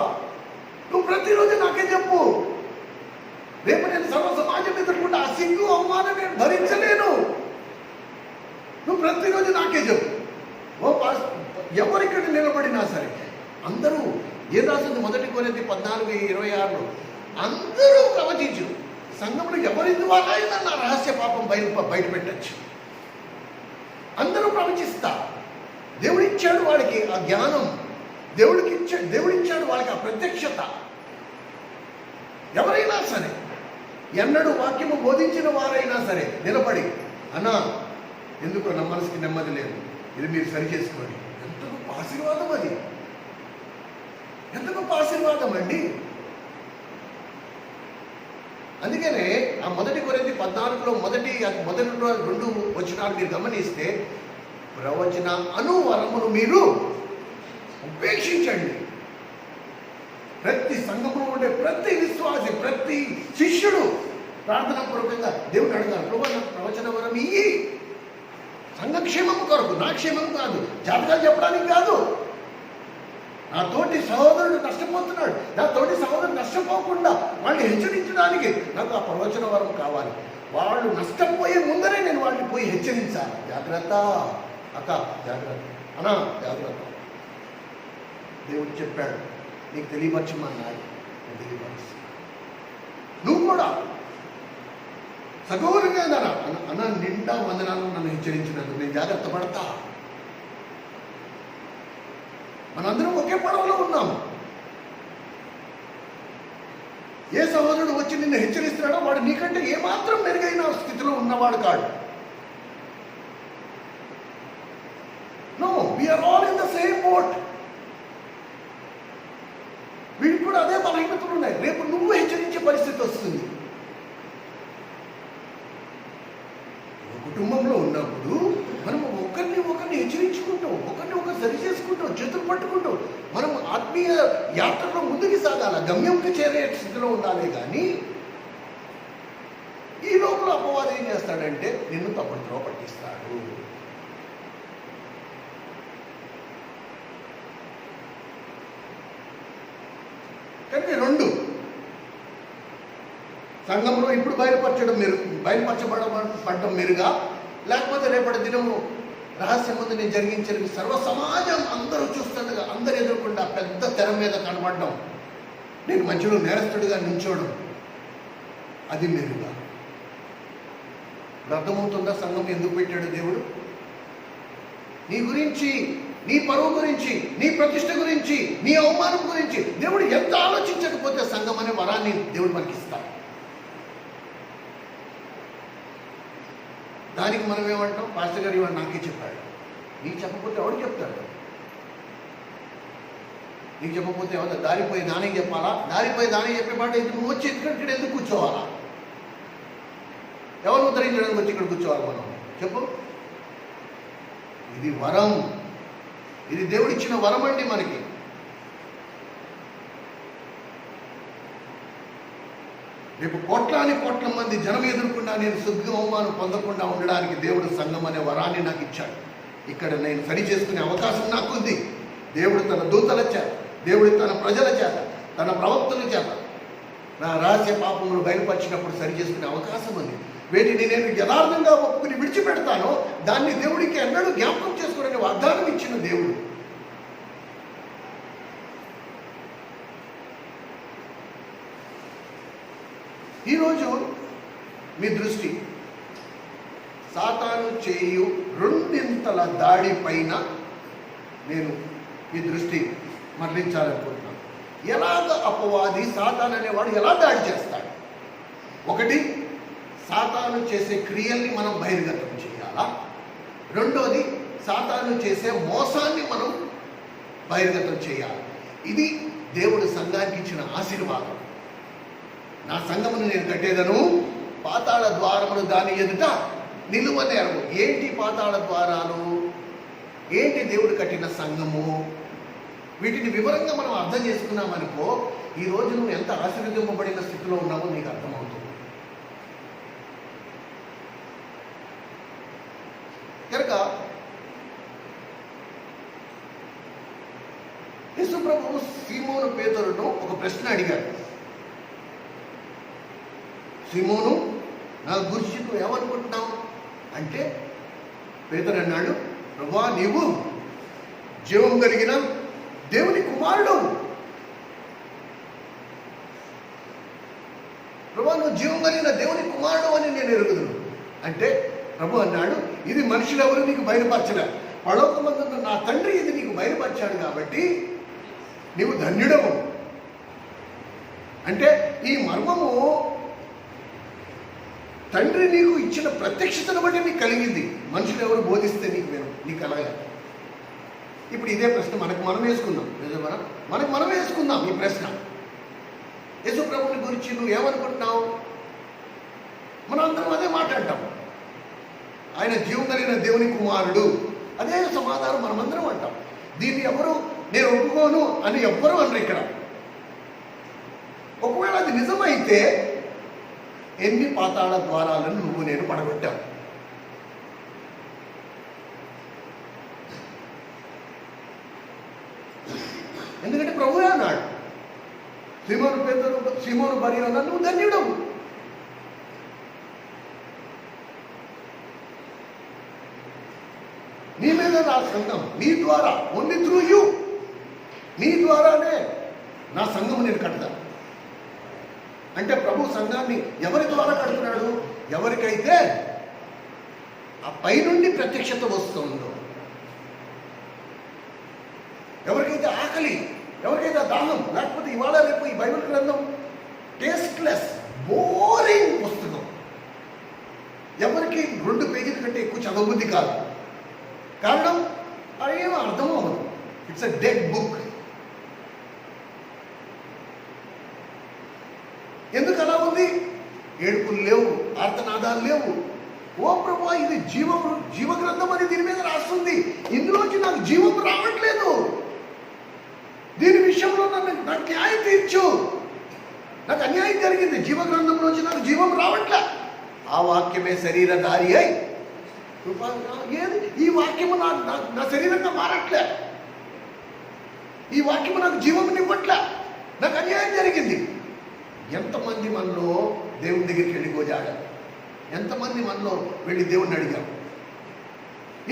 నువ్వు ప్రతిరోజు నాకే చెప్పు. రేపు నేను సర్వ సమాజం ఎదుర్కొంటే ఆ సిగ్గు అవమానం నేను భరించలేను. నువ్వు ప్రతిరోజు నాకే చెప్పు. ఎవరిక్కడ నిలబడినా సరే అందరూ ఏం రాసింది? 1 కొరింథీ 14:26 అందరూ ప్రవచించు. సంఘంలో ఎవరి ద్వారా అయినా నా రహస్య పాపం బయట పెట్టచ్చు. అందరూ ప్రవచిస్తా. దేవుడిచ్చాడు వాడికి ఆ జ్ఞానం, దేవుడిచ్చాడు వాళ్ళకి ఆ ప్రత్యక్షత. ఎవరైనా సరే, ఎన్నడూ వాక్యము బోధించిన వారైనా సరే నిలబడి, అన్నా ఎందుకో నా మనసుకి నెమ్మది లేదు, ఇది మీరు సరి చేసుకోండి. ఎంత గొప్ప ఆశీర్వాదం అది. ఎంత గొప్ప ఆశీర్వాదం అండి. అందుకనే ఆ 1 కొరింథీ 14 మొదటి 2 వచనాలు మీరు గమనిస్తే, ప్రవచన అనువరమును మీరు ఉపేక్షించండి. ప్రతి సంఘంలో ఉండే ప్రతి విశ్వాసి, ప్రతి శిష్యుడు ప్రార్థనాపూర్వకంగా దేవుని అడగాలి, ప్రభు నాకు ప్రవచన వరం ఇయ్యి. సంఘక్షేమం కొరకు, నా క్షేమం కాదు, జాతకాలు చెప్పడానికి కాదు. నా తోటి సహోదరుడు నష్టపోతున్నాడు, నా తోటి సహోదరుడు నష్టపోకుండా వాళ్ళని హెచ్చరించడానికి నాకు ఆ ప్రవచన వరం కావాలి. వాళ్ళు నష్టపోయే ముందరే నేను వాళ్ళని పోయి హెచ్చరించాలి. జాగ్రత్త అక్క, జాగ్రత్త అన్నా, జాగ్రత్త. దేవుడు చెప్పాడు, నీకు తెలియపరచమన్నాడు, తెలియపరచు. నువ్వు కూడా సగౌరవంగా అన్న నిండా వందనాలు నన్ను హెచ్చరించినందుకు నేను జాగ్రత్త పడతా. మనందరం ఒకే పడవలో ఉన్నాము. ఏ సహోదరుడు వచ్చి నిన్ను హెచ్చరిస్తున్నాడో వాడు నీకంటే ఏమాత్రం మెరుగైన స్థితిలో ఉన్నవాడు కాడు. No, we're all in the same boat. వీడికి కూడా అదే బలహీనతలు ఉన్నాయి. రేపు నువ్వు హెచ్చరించే పరిస్థితి వస్తుంది. కుటుంబంలో ఉన్నప్పుడు మనం ఒకరిని హెచ్చరించుకుంటూ, ఒకరు సరి చేసుకుంటూ, చేతులు పట్టుకుంటూ మనం ఆత్మీయ యాత్రలో ముందుకు సాగాల, గమ్యంకి చేరే స్థితిలో ఉండాలి. కానీ ఈ లోపల అపవాదం ఏం చేస్తాడంటే నిన్ను తప్పుడుతో పట్టిస్తాడు. కానీ 2 సంఘంలో ఇప్పుడు బయలుపరచబడడం మెరుగా, లేకపోతే రేపటి దినము రహస్యం ముందు నేను జరిగించిన సర్వ సమాజం అందరూ చూస్తుండగా, అందరు ఎదుర్కొండా పెద్ద తెర మీద కనబడడం, నేను మధ్యలో నేరస్తుడిగా నిల్చోవడం, అది మెరుగా. ఇప్పుడు అర్థమవుతుందా సంఘం ఎందుకు పెట్టాడు దేవుడు? నీ గురించి, నీ పరువు గురించి, నీ ప్రతిష్ట గురించి, నీ అవమానం గురించి దేవుడు ఎంత ఆలోచించకపోతే సంఘం అనే వరాన్ని దేవుడు మనకి ఇస్తాడు. దానికి మనం ఏమంటాం? పాస్టర్ గారు ఇవాడు నాకే చెప్పాడు. నీకు చెప్పకపోతే ఎవడు చెప్తాడు? నీకు చెప్పకపోతే ఏమన్నా దారిపోయి దానికి చెప్పాలా? దారిపోయి దానికి చెప్పే మాట ఇది నువ్వు వచ్చి ఇక్కడ ఎందుకు కూర్చోవాలా? ఎవరు ఉద్ధరించడానికి వచ్చి ఇక్కడ కూర్చోవాలి మనం? చెప్పు. ఇది వరం, ఇది దేవుడిచ్చిన వరం అండి మనకి. రేపు కోట్ల మంది జనం ఎదుర్కొన్నా నేను సిగ్గు అవమానం పొందకుండా ఉండడానికి దేవుడు సంఘం అనే వరాన్ని నాకు ఇచ్చాడు. ఇక్కడ నేను సరి చేసుకునే అవకాశం నాకు ఉంది. దేవుడు తన దూతల చేత, దేవుడు తన ప్రజల చేత, తన ప్రవక్తల చేత నా రహస్య పాపములు బయలుపరిచినప్పుడు సరి చేసుకునే అవకాశం ఉంది. వీటిని నేను యథార్థంగా ఒప్పుకుని విడిచిపెడతానో దాన్ని దేవుడికి ఎన్నడూ జ్ఞాపకం చేసుకోవడానికి వాగ్దానం ఇచ్చిన దేవుడు. ఈరోజు మీ దృష్టి సాతాను చేయు రెండింతల దాడి పైన నేను మీ దృష్టి మరలించాలనుకుంటున్నాను. ఎలాగ అపవాది సాతాను అనేవాడు ఎలా దాడి చేస్తాడు? ఒకటి, సాతాను చేసే క్రియల్ని మనం బహిర్గతం చేయాలా? రెండోది, సాతాను చేసే మోసాన్ని మనం బహిర్గతం చేయాలి. ఇది దేవుడు సంఘానికి ఇచ్చిన ఆశీర్వాదం. నా సంఘమును నేను కట్టేదను, పాతాళ ద్వారములు దాని ఎదుట నిలువనేరము. ఏంటి పాతాళ ద్వారాలు? ఏంటి దేవుడు కట్టిన సంఘము? వీటిని వివరంగా మనం అర్థం చేసుకున్నామనుకో, ఈరోజు నువ్వు ఎంత ఆశీర్వదింపబడిన స్థితిలో ఉన్నావో నీకు అర్థమవుతుంది. కనుక యేసు ప్రభువు సీమోను పేతురును ఒక ప్రశ్న అడిగాడు. సీమోను, నా గురించి నువ్వు ఏమనుకుంటున్నావు అంటే, పేతురు అన్నాడు, ప్రభువా నీవు జీవం కలిగిన దేవుని కుమారుడు. ప్రభువా నువ్వు జీవం కలిగిన దేవుని కుమారుడు అని నేను ఎరుగుదును అంటే, ప్రభు అన్నాడు, ఇది మనుషులు ఎవరు నీకు బయలుపరచలే, పరలోకమందున్న నా తండ్రి ఇది నీకు బయలుపరిచాడు కాబట్టి నీవు ధన్యుడవు. అంటే ఈ మర్మము తండ్రి నీకు ఇచ్చిన ప్రత్యక్షతను బట్టి నీకు కలిగింది. మనుషులు ఎవరు బోధిస్తే నీకు కలగలేదు. ఇప్పుడు ఇదే ప్రశ్న మనకు మనం వేసుకుందాం. మనకు మనం వేసుకుందాం ఈ ప్రశ్న. యేసు ప్రభుని గురించి నువ్వు ఏమనుకుంటున్నావు? మనం అందరం అదే మాట్లాడతాం. ఆయన జీవం కలిగిన దేవుని కుమారుడు, అదే సమాధానం మనమందరం అంటాం. దీన్ని ఎవరు నేను ఒప్పుకోను అని ఎవ్వరూ అనరు ఇక్కడ. ఒకవేళ అది నిజమైతే ఎన్ని పాతాళ ద్వారాలను నువ్వు నేను పడగొట్టావు? ఎందుకంటే ప్రభువే అన్నాడు, సీమోను భార్య అన్నాడు, నువ్వు ధన్యుడవు. నీ మీద నా సంఘం, నీ ద్వారా, ఓన్లీ త్రూ యూ, నీ ద్వారానే నా సంఘం నేను కడతాను. అంటే ప్రభు సంఘాన్ని ఎవరి ద్వారా కడుతున్నాడు? ఎవరికైతే ఆ పైనుండి ప్రత్యక్షత వస్తుందో, ఎవరికైతే ఆకలి, ఎవరికైతే దాహం, లేకపోతే ఇవాళ రేపు ఈ బైబిల్ గ్రంథం టేస్ట్లెస్, బోరింగ్ పుస్తకం, ఎవరికి 2 పేజీల కంటే ఎక్కువ చదవబుద్ధి కాదు. కారణం అదేమో అర్థం అవ్వదు. It's a dead book. ఎందుకు అలా ఉంది? ఏడుపులు లేవు, ఆర్తనాదాలు లేవు. ఓ ప్రభువా, ఇది జీవగ్రంథం అని దీని మీద రాస్తుంది, ఇందులోంచి నాకు జీవం రావట్లేదు, దీని విషయంలో నాకు న్యాయం తీర్చు, నాకు అన్యాయం జరిగింది, జీవగ్రంథంలోంచి నాకు జీవం రావట్లే. ఆ వాక్యమే శరీరధారి అయి ఏది ఈ వాక్యము నా శరీరంగా మారట్లే, ఈ వాక్యము నాకు జీవమునివ్వట్లే, నాకు అన్యాయం జరిగింది. ఎంతమంది మనలో దేవుని దగ్గరికి వెళ్ళి గోజాడారు? ఎంతమంది మనలో వెళ్ళి దేవుణ్ణి అడిగారు,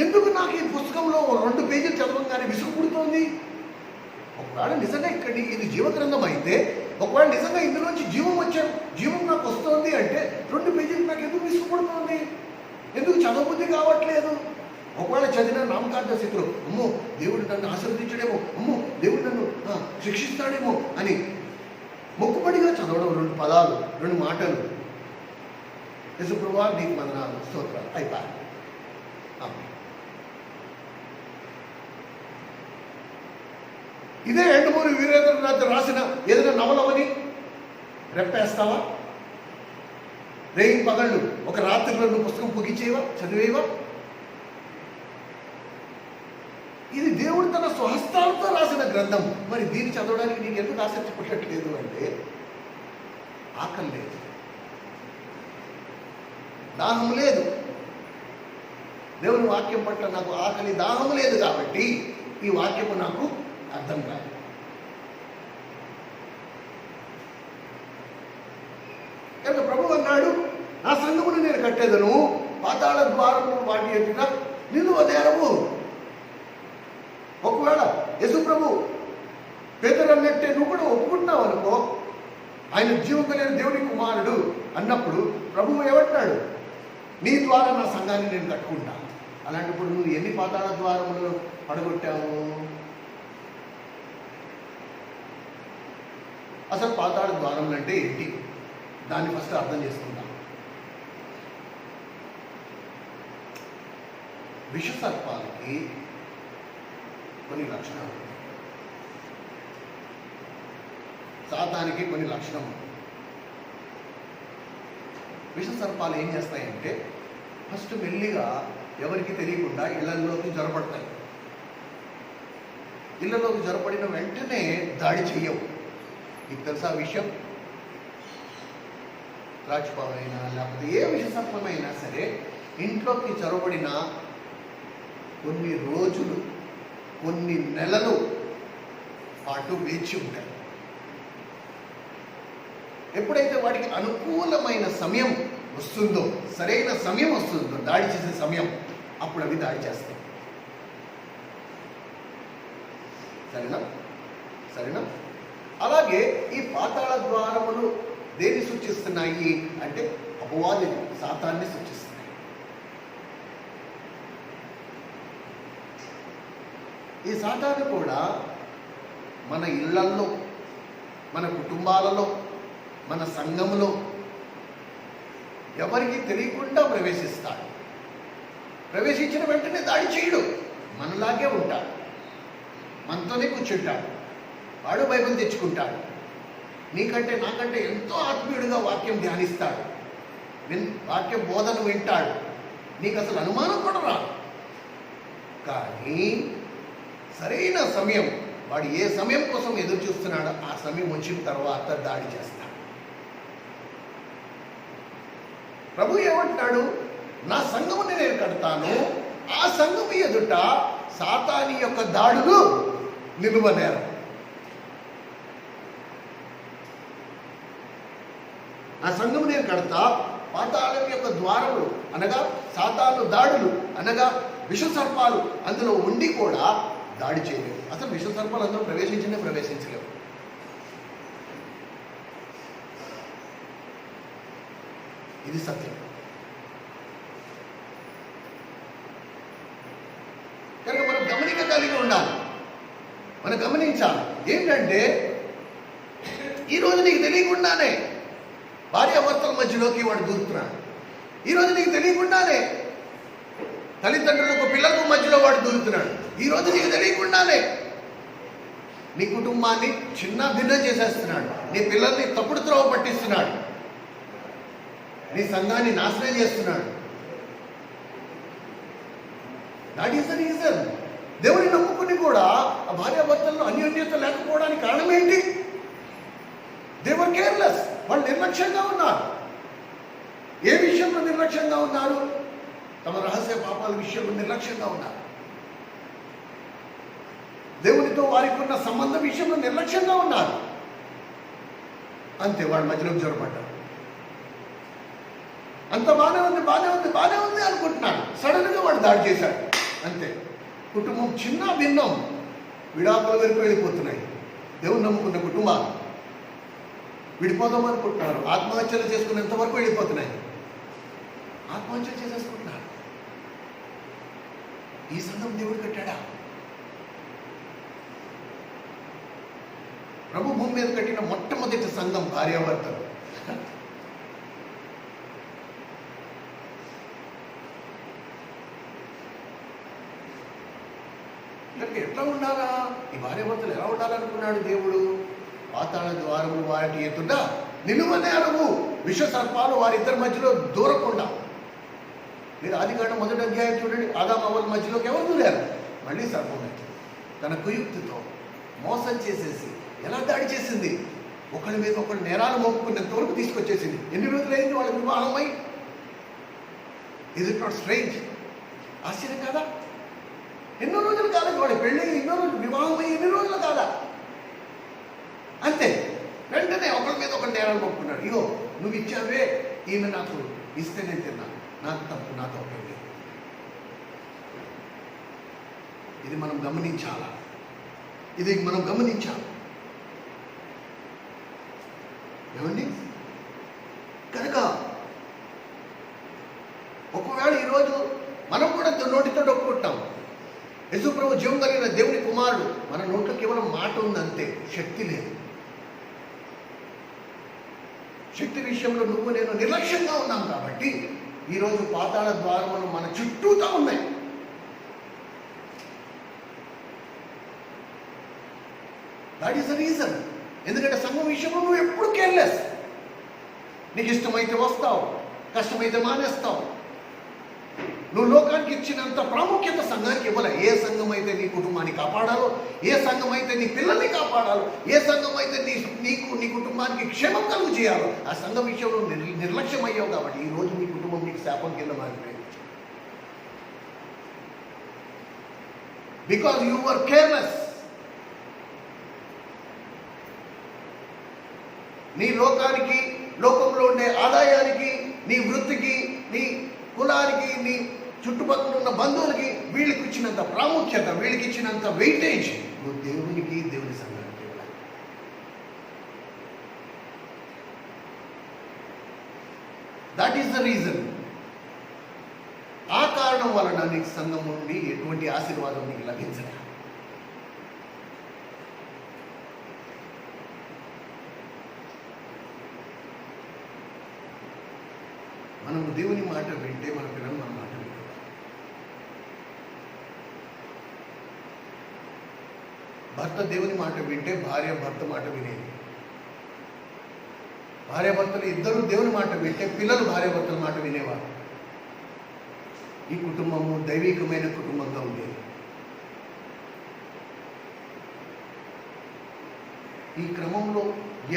ఎందుకు నాకు ఈ పుస్తకంలో 2 పేజీలు చదవగానే విసుగు పుడుతోంది? ఒకవేళ నిజంగా ఇది జీవగ్రంథం అయితే, ఒకవేళ నిజంగా ఇందులోంచి జీవం నాకు వస్తుంది అంటే 2 పేజీలు నాకు ఎందుకు విసుగు పుడుతోంది? ఎందుకు చదవబుద్ధి కావట్లేదు? ఒకవేళ చదివిన నామకార్థ స్థితిలో అమ్మో దేవుడు నన్ను ఆశీర్వదించడేమో, అమ్మో దేవుడు నన్ను శిక్షిస్తాడేమో అని మొక్కుబడిగా చదవడం, 2 పదాలు 2 మాటలు, యేసుప్రభువా నీకు వందనాలు స్తోత్రాలు, అయిపోయి. ఇదే ఎండమూరి వీరేంద్రనాథ్ రాసిన ఏదైనా నవలవని రెప్పేస్తావా? రేయి పగళ్ళు ఒక రాత్రిలో నువ్వు పుస్తకం పొగిచేవా, చదివేవా? ఇది దేవుడు తన స్వహస్తాలతో రాసిన గ్రంథం. మరి దీన్ని చదవడానికి నీకు ఎందుకు ఆసక్తి పుట్టట్లేదు అంటే ఆకలి లేదు, దాహం లేదు. దేవుని వాక్యం పట్ల నాకు ఆకలి దాహం లేదు కాబట్టి ఈ వాక్యము నాకు అర్థం కాదు. కనుక ప్రభు అన్నాడు, నా సంఘమును నేను కట్టేదను, పాతాళ ద్వారము వాటి ఎదుట నిలువ నేరము. ఒకవేళ యేసు ప్రభు పేతురు అన్నట్టే నువ్వు కూడా ఒప్పుకుంటున్నావు అనుకో, ఆయన జీవం కలిగిన దేవుని కుమారుడు అన్నప్పుడు ప్రభువు ఏమంటున్నాడు? నీ ద్వారా నా సంఘాన్ని నేను కట్టుకుంటా. అలాంటప్పుడు నువ్వు ఎన్ని పాతాళ ద్వారములు పడగొట్టావు? అసలు పాతాళ ద్వారములు అంటే ఏంటి? దాన్ని ఫస్ట్ అర్థం చేసుకుందాం. విషసర్పాలకి కొన్ని లక్షణాలు, సాతానికి కొన్ని లక్షణాలు. విషసర్పాలు ఏం చేస్తాయంటే ఫస్ట్ మెల్లిగా ఎవరికి తెలియకుండా ఇళ్లలోకి జొరపడతాయి. ఇళ్లలోకి జొరపడిన వెంటనే దాడి చెయ్యవు. నీకు తెలుసా విషయం? ద్రాక్షపామైనా లేకపోతే ఏ విషసర్పమైనా సరే ఇంట్లోకి చొరబడిన కొన్ని రోజులు, కొన్ని నెలలు పాటు వేచి ఉంటాయి. ఎప్పుడైతే వాటికి అనుకూలమైన సమయం వస్తుందో, సరైన సమయం వస్తుందో, దాడి చేసే సమయం, అప్పుడు అవి దాడి చేస్తాయి. సరేనా? అలాగే ఈ పాతాళ ద్వారములు దేన్ని సూచిస్తున్నాయి అంటే అపవాదిని, సాతాన్ని సూచిస్తున్నాయి. ఈ సాతాను కూడా మన ఇళ్లల్లో, మన కుటుంబాలలో, మన సంఘంలో ఎవరికి తెలియకుండా ప్రవేశిస్తాడు. ప్రవేశించిన వెంటనే దాడి చేయడు, మనలాగే ఉంటాడు, మనతోనే కూర్చుంటాడు. వాడు బైబిల్ తెచ్చుకుంటాడు, నీకంటే నాకంటే ఎంతో ఆత్మీయుడిగా వాక్యం ధ్యానిస్తాడు, వాక్యం బోధన వింటాడు, నీకు అసలు అనుమానం కూడా రాదు. కానీ సరైన సమయం, వాడు ఏ సమయం కోసం ఎదురు చూస్తున్నాడో ఆ సమయం వచ్చిన తర్వాత దాడి చేస్తాడు. ప్రభు ఏమంటున్నాడు? నా సంఘముని నేను కడతాను, ఆ సంఘము ఎదుట సాతాని యొక్క దాడులు నిలువనేరం. నా సంఘము నేను కడతా, పాతాళం యొక్క ద్వారములు అనగా సాతాను దాడులు అనగా విషసర్పాలు అందులో ఉండి కూడా దాడి చేయలేవు. అసలు విషసర్పాలు అందులో ప్రవేశించలేవు. ఇది సత్యం. కనుక మనం గమనిక కలిగి ఉండాలి, మనం గమనించాలి. ఏంటంటే ఈరోజు నీకు తెలియకుండానే భార్యాభర్తల మధ్యలోకి వాడు దూరుతున్నాడు. ఈరోజు నీకు తెలియకుండానే తల్లిదండ్రులకు పిల్లలకు మధ్యలో వాడు దూరుతున్నాడు. ఈరోజు నీకు తెలియకుండానే నీ కుటుంబాన్ని చిన్న భిన్నం చేసేస్తున్నాడు, నీ పిల్లల్ని తప్పుడు త్రోవ పట్టిస్తున్నాడు, నీ సంఘాన్ని నాశనం చేస్తున్నాడు. That is the reason. దేవుని నమ్ముకుని కూడా ఆ భార్యాభర్తల్లో అన్యోన్యత లేకపోవడానికి కారణం ఏంటి? They were careless. వాళ్ళు నిర్లక్ష్యంగా ఉన్నారు. ఏ విషయంలో నిర్లక్ష్యంగా ఉన్నారు? తమ రహస్య పాపాల విషయంలో నిర్లక్ష్యంగా ఉన్నారు. దేవునితో వారికి ఉన్న సంబంధం విషయంలో నిర్లక్ష్యంగా ఉన్నారు. అంతే, వాడి మధ్యలోకి జొరపడ్డారు. అంత బాగానే ఉంది అనుకుంటున్నాడు. సడన్గా వాడు దాడి చేశాడు. అంతే, కుటుంబం చిన్న భిన్నం, విడాకుల వరకు వెళ్ళిపోతున్నాయి. దేవుని నమ్ముకున్న కుటుంబాలు విడిపోదాం అనుకుంటున్నారు. ఆత్మహత్యలు చేసుకునేంత వరకు వెళ్ళిపోతున్నాయి. ఆత్మహత్యలు చేసేసుకుంటున్నారు. ఈ సంఘం దేవుడు కట్టాడా? ప్రభు భూమి మీద కట్టిన మొట్టమొదటి సంఘం భార్యాభర్తలు. ఎట్లా ఉండాలా? ఈ భార్యాభర్తలు ఎలా ఉండాలనుకున్నాడు దేవుడు? పాతాళ ద్వారములు వాటి ఎదుట నిలువనేరవు, విష సర్పాలు వారిద్దరి మధ్యలో దూరకుండా. మీరు ఆదికాండం 1వ అధ్యాయం చూడండి. ఆదాము అవ్వల మధ్యలోకి ఎవరు దూరారు? మళ్ళీ సర్పం తన కుయుక్తితో మోసం చేసేసి ఎలా దాడి చేసింది? ఒకరి మీద ఒకరు నేరాలు మోపుకున్నంత వరకు తీసుకొచ్చేసింది. ఎన్ని రోజులైంది వాళ్ళ వివాహమై? Is it not strange? ఆశ్చర్యం కాదా? ఎన్నో రోజులు కాదు వాడి పెళ్ళి, ఎన్నో రోజులు వివాహమై ఎన్ని రోజులు కాదా? అంతే, వెంటనే ఒకరి మీద ఒకరు నేరాలు మోపుకున్నాడు. ఇగో నువ్వు ఇచ్చావే, ఈమె నాకు ఇస్తే నేను తిన్నాను, నాకు తప్పు, నా తప్పండి. ఇది మనం గమనించాలా? ఇది మనం గమనించాలి. ఏమండి? కనుక ఒకవేళ ఈరోజు మనం కూడా నోటితో ఒప్పుకుంటాం, యేసు ప్రభు జీవం కలిగిన దేవుని కుమారుడు, మన నోట్లో కేవలం మాట ఉందంతే, శక్తి లేదు. శక్తి విషయంలో నువ్వు నేను నిర్లక్ష్యంగా ఉన్నాం కాబట్టి ఈరోజు పాతాళ ద్వారములు మన చుట్టూతో ఉన్నాయి. That is the reason. ఎందుకంటే సంఘం విషయంలో నువ్వు ఎప్పుడు కేర్లెస్. నీకు ఇష్టమైతే వస్తావు, కష్టమైతే మానేస్తావు. నువ్వు లోకానికి ఇచ్చినంత ప్రాముఖ్యత సంఘానికి ఇవ్వలే. ఏ సంఘం అయితే నీ కుటుంబాన్ని కాపాడాలో, ఏ సంఘం అయితే నీ పిల్లల్ని కాపాడాలో, ఏ సంఘం అయితే నీ కుటుంబానికి క్షేమం కలుగు చేయాలో, ఆ సంఘం విషయంలో నిర్లక్ష్యం అయ్యావు కాబట్టి ఈరోజు నీ కుటుంబం నీకు శాపం కింద మారిపోయింది. Because you were careless. నీ లోకానికి, లోకంలో ఉండే ఆదాయానికి, నీ వృత్తికి, నీ కులానికి, నీ చుట్టుపక్కల ఉన్న బంధువులకి వీళ్ళకి ఇచ్చినంత ప్రాముఖ్యత, వీళ్ళకి ఇచ్చినంత వెయిటేజ్ నువ్వు దేవునికి, దేవుని సంఘానికి ఇవ్వాలి. That is the reason. ఆ కారణం వలన నీకు సంఘం నుండి ఎటువంటి ఆశీర్వాదం నీకు లభించదు. మనం దేవుని మాట వింటే మన పిల్లలు మన మాట వింటారు. భర్త దేవుని మాట వింటే భార్య భర్త మాట వినేది. భార్యాభర్తలు ఇద్దరు దేవుని మాట వింటే పిల్లలు భార్యాభర్తల మాట వినేవారు. ఈ కుటుంబము దైవికమైన కుటుంబంగా ఉండేది. ఈ క్రమంలో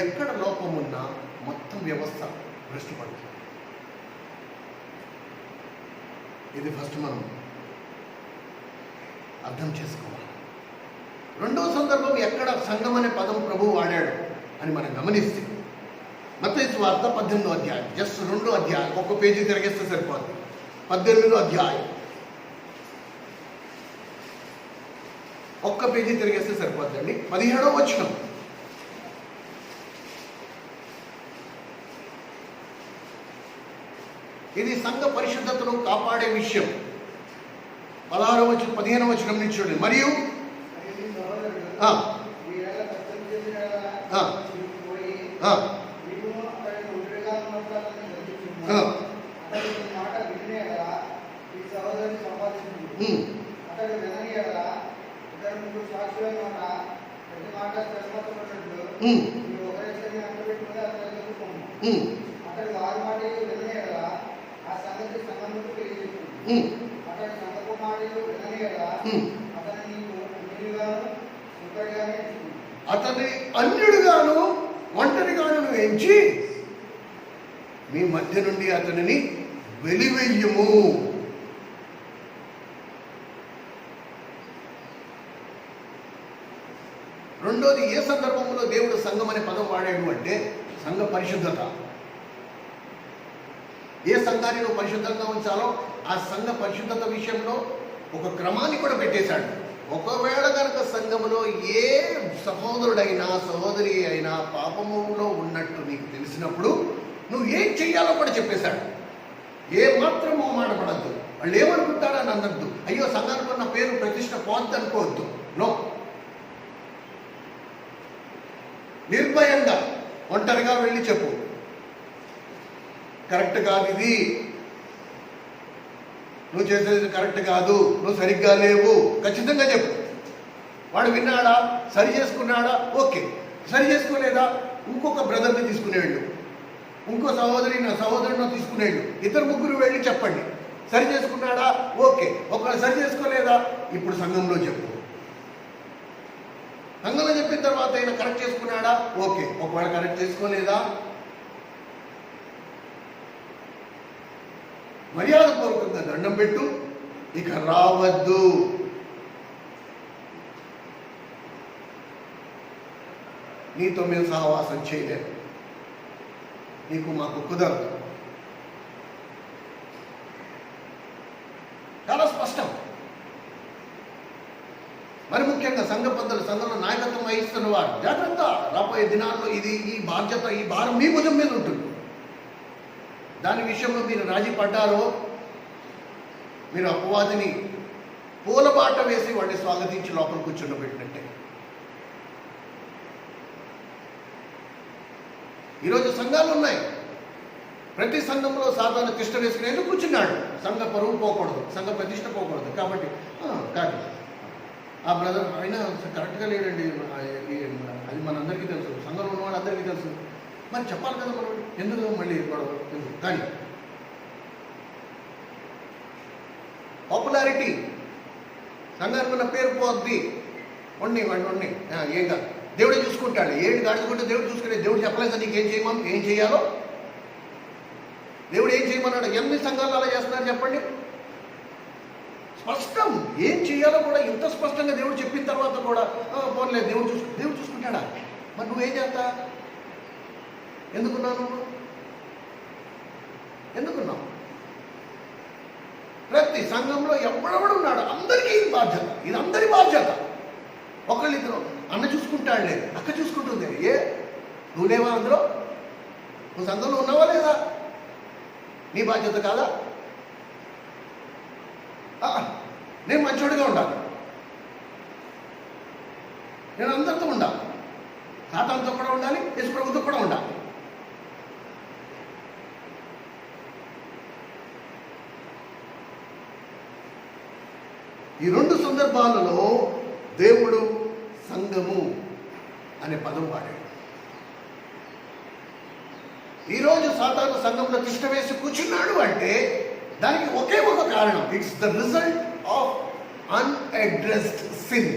ఎక్కడ లోపం ఉన్నా మొత్తం వ్యవస్థ భ్రష్టుపడుతుంది. ఇది ఫస్ట్ మనం అర్థం చేసుకోవాలి. రెండవ సందర్భం ఎక్కడ సంఘం అనే పదం ప్రభువు వాడాడు అని మనం గమనిస్తే మత్తయి సువార్త 18వ అధ్యాయం, జస్ట్ 2వ అధ్యాయం, ఒక్క పేజీ తిరిగేస్తే సరిపోతుంది. 18వ అధ్యాయం ఒక్క పేజీ తిరిగేస్తే సరిపోతుందండి. 17వ వచనం. ఇది సంఘ పరిశుద్ధతను కాపాడే విషయం. 16వ వచనం, 15వ వచనం నుంచి చూడండి. మరియు అతన్ని అన్యుడుగాను ఒంటరిగాను ఎంచి మీ మధ్య నుండి అతనిని వెలివెయ్యము. రెండోది, ఏ సందర్భంలో దేవుడు సంఘం అనే పదం వాడాడు అంటే సంఘ పరిశుద్ధత. ఏ సంఘాన్ని నువ్వు పరిశుద్ధంగా ఉంచాలో ఆ సంఘ పరిశుద్ధత విషయంలో ఒక క్రమాన్ని కూడా పెట్టేశాడు. ఒకవేళ కనుక సంఘములో ఏ సహోదరుడైనా సహోదరి అయినా పాపములో ఉన్నట్టు నీకు తెలిసినప్పుడు నువ్వు ఏం చెయ్యాలో కూడా చెప్పేశాడు. ఏ మాత్రం మాట పడద్దు. వాళ్ళు ఏమనుకుంటారని అనద్దు. అయ్యో సంఘానికి ఉన్న పేరు ప్రతిష్ట పోద్ది అనుకోవద్దు. నో, నిర్భయంగా ఒంటరిగా వెళ్ళి చెప్పు, కరెక్ట్ కాదు ఇది, నువ్వు చేసేది కరెక్ట్ కాదు, నువ్వు సరిగ్గా లేవు, ఖచ్చితంగా చెప్పు. వాడు విన్నాడా, సరి చేసుకున్నాడా, ఓకే. సరి చేసుకోలేదా ఇంకొక బ్రదర్ని తీసుకునేళ్ళు, ఇంకో సహోదరుని తీసుకునేళ్ళు, ఇద్దరు ముగ్గురు వెళ్ళి చెప్పండి. సరి చేసుకున్నాడా, ఓకే. ఒకవేళ సరి చేసుకోలేదా ఇప్పుడు సంఘంలో చెప్పు. సంఘంలో చెప్పిన తర్వాత ఆయన కరెక్ట్ చేసుకున్నాడా, ఓకే. ఒకవేళ కరెక్ట్ చేసుకోలేదా మర్యాదపూర్వకంగా దండం పెట్టు, ఇక రావద్దు. నీతో మేము సహవాసం చేయలేము, నీకు మాకు కుదరదు. చాలా స్పష్టం. మరి ముఖ్యంగా సంఘ పెద్దలు, సంఘంలో నాయకత్వం వహిస్తున్న వారు జాగ్రత్త. రాబోయే దినాల్లో ఈ బాధ్యత, ఈ భారం మీ భుజం మీద ఉంటుంది. దాని విషయంలో మీరు రాజీ పడ్డారో మీరు అపవాదిని పూలబాట వేసి వాడిని స్వాగతించి లోపల కూర్చుండబెట్టినట్టే. ఈరోజు సంఘాలు ఉన్నాయి, ప్రతి సంఘంలో సాధారణ తిష్ట వేసుకుని ఎందుకు కూర్చున్నాడు? సంఘ పరువు పోకూడదు, సంఘ ప్రతిష్ట పోకూడదు కాబట్టి. కాదు, ఆ బ్రదర్ అయినా కరెక్ట్గా లేడండి, అది మనందరికీ తెలుసు, సంఘంలో ఉన్న వాళ్ళందరికీ తెలుసు. మరి చెప్పాలి కదా మనం, ఎందుకు మళ్ళీ గొడవ ఎందుకు? కానీ పాపులారిటీ, సంఘానికి ఉన్న పేరు పోద్ది. వండి ఏం కాదు, దేవుడే చూసుకుంటాడు. ఏడు గాడుకుంటే దేవుడు చూసుకునే. దేవుడు చెప్పలేదు నీకు ఏం చేయాలో. దేవుడు ఏం చేయమన్నాడు? ఎన్ని సంఘాలు అలా చేస్తున్నారు చెప్పండి. స్పష్టం, ఏం చేయాలో కూడా ఇంత స్పష్టంగా దేవుడు చెప్పిన తర్వాత కూడా పోన్లేదు దేవుడు చూసుకుంటాడా? మరి నువ్వేం చేస్తా? ఎందుకున్నావు? ప్రతి సంఘంలో ఎవడెవడు ఉన్నాడు, అందరికీ ఇది బాధ్యత, ఇది అందరి బాధ్యత. ఒకళ్ళిద్దరు అన్న చూసుకుంటాడులే, అక్క చూసుకుంటుంది. నువ్వు లేవా అందులో? నువ్వు సంఘంలో ఉన్నావా లేదా? నీ బాధ్యత కాదా? నేను మంచోడిగా ఉండాలి, నేను అందరితో ఉండాలి, సాతానుతో కూడా ఉండాలి, యేసు ప్రభుతో కూడా ఉండాలి. ఈ రెండు సందర్భాలలో దేవుడు సంఘము అనే పదం వాడాడు. ఈరోజు సాతాను సంఘంలో తిష్ట వేసి కూర్చున్నాడు అంటే దానికి ఒకే ఒక కారణం. It's the result of unaddressed sin.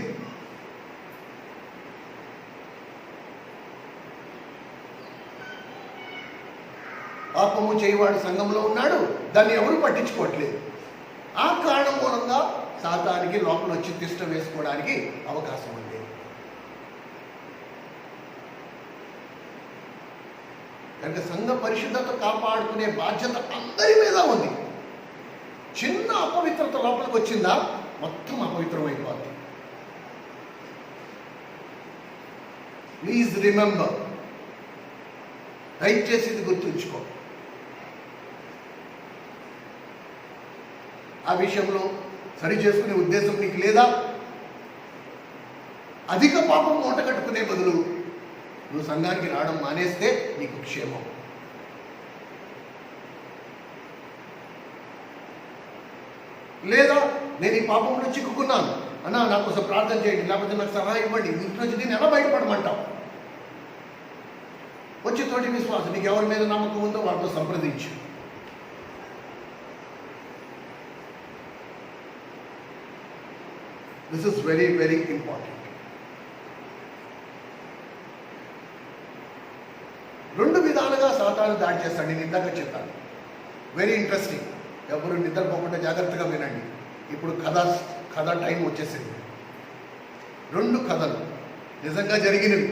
పాపము చేయవాడు సంఘంలో ఉన్నాడు, దాన్ని ఎవరు పట్టించుకోవట్లేదు. ఆ కారణం మూలంగా సాతానికి లోపల వచ్చి తిష్ట వేసుకోవడానికి అవకాశం ఉంది. కనుక సంఘ పరిశుద్ధత కాపాడుకునే బాధ్యత అందరి మీద ఉంది. చిన్న అపవిత్రత లోపలికి వచ్చిందా మొత్తం అపవిత్రమైపోతుంది. ప్లీజ్ రిమెంబర్, దయచేసి ఇది గుర్తుంచుకో. ఆ విషయంలో సరి చేసుకునే ఉద్దేశం నీకు లేదా? అధిక పాపం మూట కట్టుకునే బదులు నువ్వు సంఘానికి రావడం మానేస్తే నీకు క్షేమం. లేదా నేను ఈ పాపంలో చిక్కుకున్నాను అన్నా, నా కోసం ప్రార్థన చేయండి, లేకపోతే నాకు సహాయం ఇవ్వండి, ఇంటి నుంచి నేను ఎలా బయటపడమంటావు? వచ్చి తోటి విశ్వాసం, నీకు ఎవరి మీద నమ్మకం ఉందో వాటితో సంప్రదించు. This is very very important. రెండు విధాలుగా సాతాను దాడి చేస్తాడు. నేను ఇందాక చెప్పాను, వెరీ ఇంట్రెస్టింగ్. ఎవరు నిద్రపోకుండా జాగ్రత్తగా వినండి. ఇప్పుడు కథ టైం వచ్చేసింది. రెండు కథలు నిజంగా జరిగినవి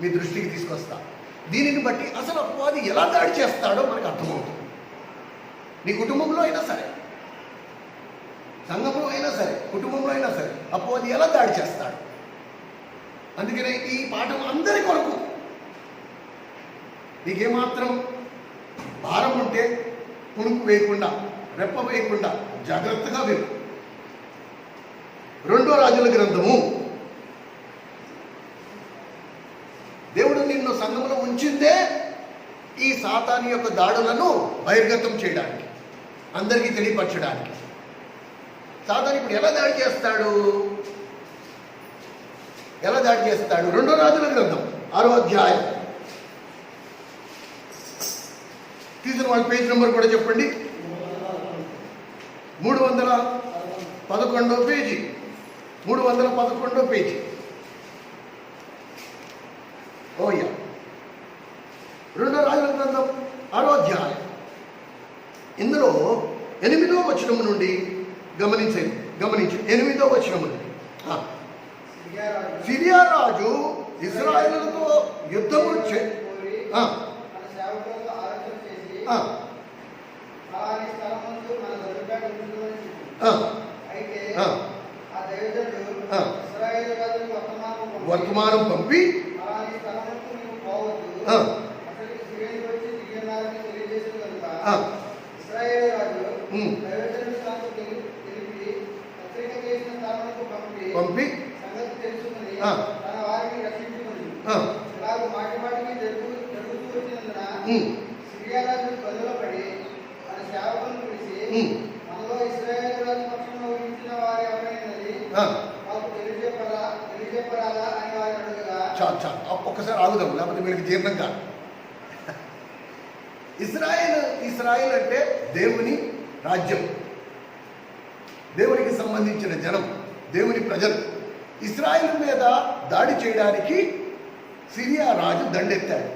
మీ దృష్టికి తీసుకొస్తా. దీనిని బట్టి అసలు అపవాది ఎలా దాడి చేస్తాడో మనకు అర్థమవుతుంది. నీ కుటుంబంలో అయినా సరే, సంఘంలో అయినా సరే, కుటుంబంలో అయినా సరే అపవాది ఎలా దాడి చేస్తాడు. అందుకనే ఈ పాఠం అందరి కొరకు. నీకేమాత్రం భారం ఉంటే పుణుకు వేయకుండా, రెప్ప వేయకుండా జాగ్రత్తగా విను. 2వ రాజుల గ్రంథము. దేవుడు నిన్ను సంఘంలో ఉంచిందే ఈ సాతాను యొక్క దాడులను బహిర్గతం చేయడానికి, అందరికీ తెలియపరచడానికి. సాతాను ఇప్పుడు ఎలా దాడి చేస్తాడు? 2వ రాజుల గ్రంథం 6వ అధ్యాయం. తీసిన వాళ్ళ పేజ్ నెంబర్ కూడా చెప్పండి. 311వ పేజీ. 311వ పేజీ. ఓయ్యా. 2వ రాజుల గ్రంథం 6వ అధ్యాయం. ఇందులో 8వ వచనము నుండి గమనించు. 8వ వచనము నుండి సిరియా రాజు ఇశ్రాయేలుతో యుద్ధము వర్తమానం పంపి పంపి చాలు ఒక్కసారి ఆగుదాం, లేకపోతే వీళ్ళకి జీర్ణం కాదు. ఇస్రాయేల్ అంటే దేవుని రాజ్యం, దేవునికి సంబంధించిన జనం, దేవుని ప్రజలు. ఇస్రాయేల్ మీద దాడి చేయడానికి సిరియా రాజు దండెత్తాడు.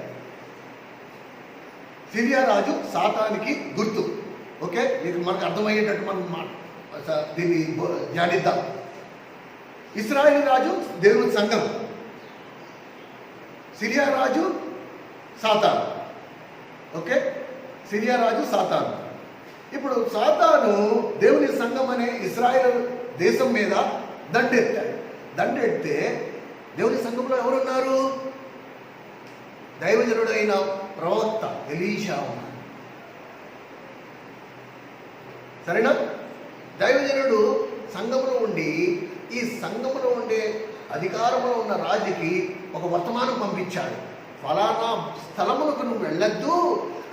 సిరియా రాజు సాతానికి గుర్తు. ఓకే, మీకు మనకు అర్థమయ్యేటట్టు మనం దీన్ని ధ్యానిద్దాం. ఇస్రాయేల్ రాజు దేవుని సంఘం, సిరియా రాజు సాతాను. ఓకే, సిరియా రాజు సాతాను. ఇప్పుడు సాతాను దేవుని సంఘం అనే ఇస్రాయేల్ దేశం మీద దండెత్తాడు. దండెత్తే దేవుని సంఘంలో ఎవరున్నారు? దైవజనుడైన ప్రవక్త ఎలీషా ఉన్నాడు. సరేనా? దైవజనుడు సంఘంలో ఉండి ఈ సంఘంలో ఉండే అధికారంలో ఉన్న రాజుకి ఒక వర్తమానం పంపించాడు. ఫలానా స్థలములకు నువ్వు వెళ్ళొద్దు,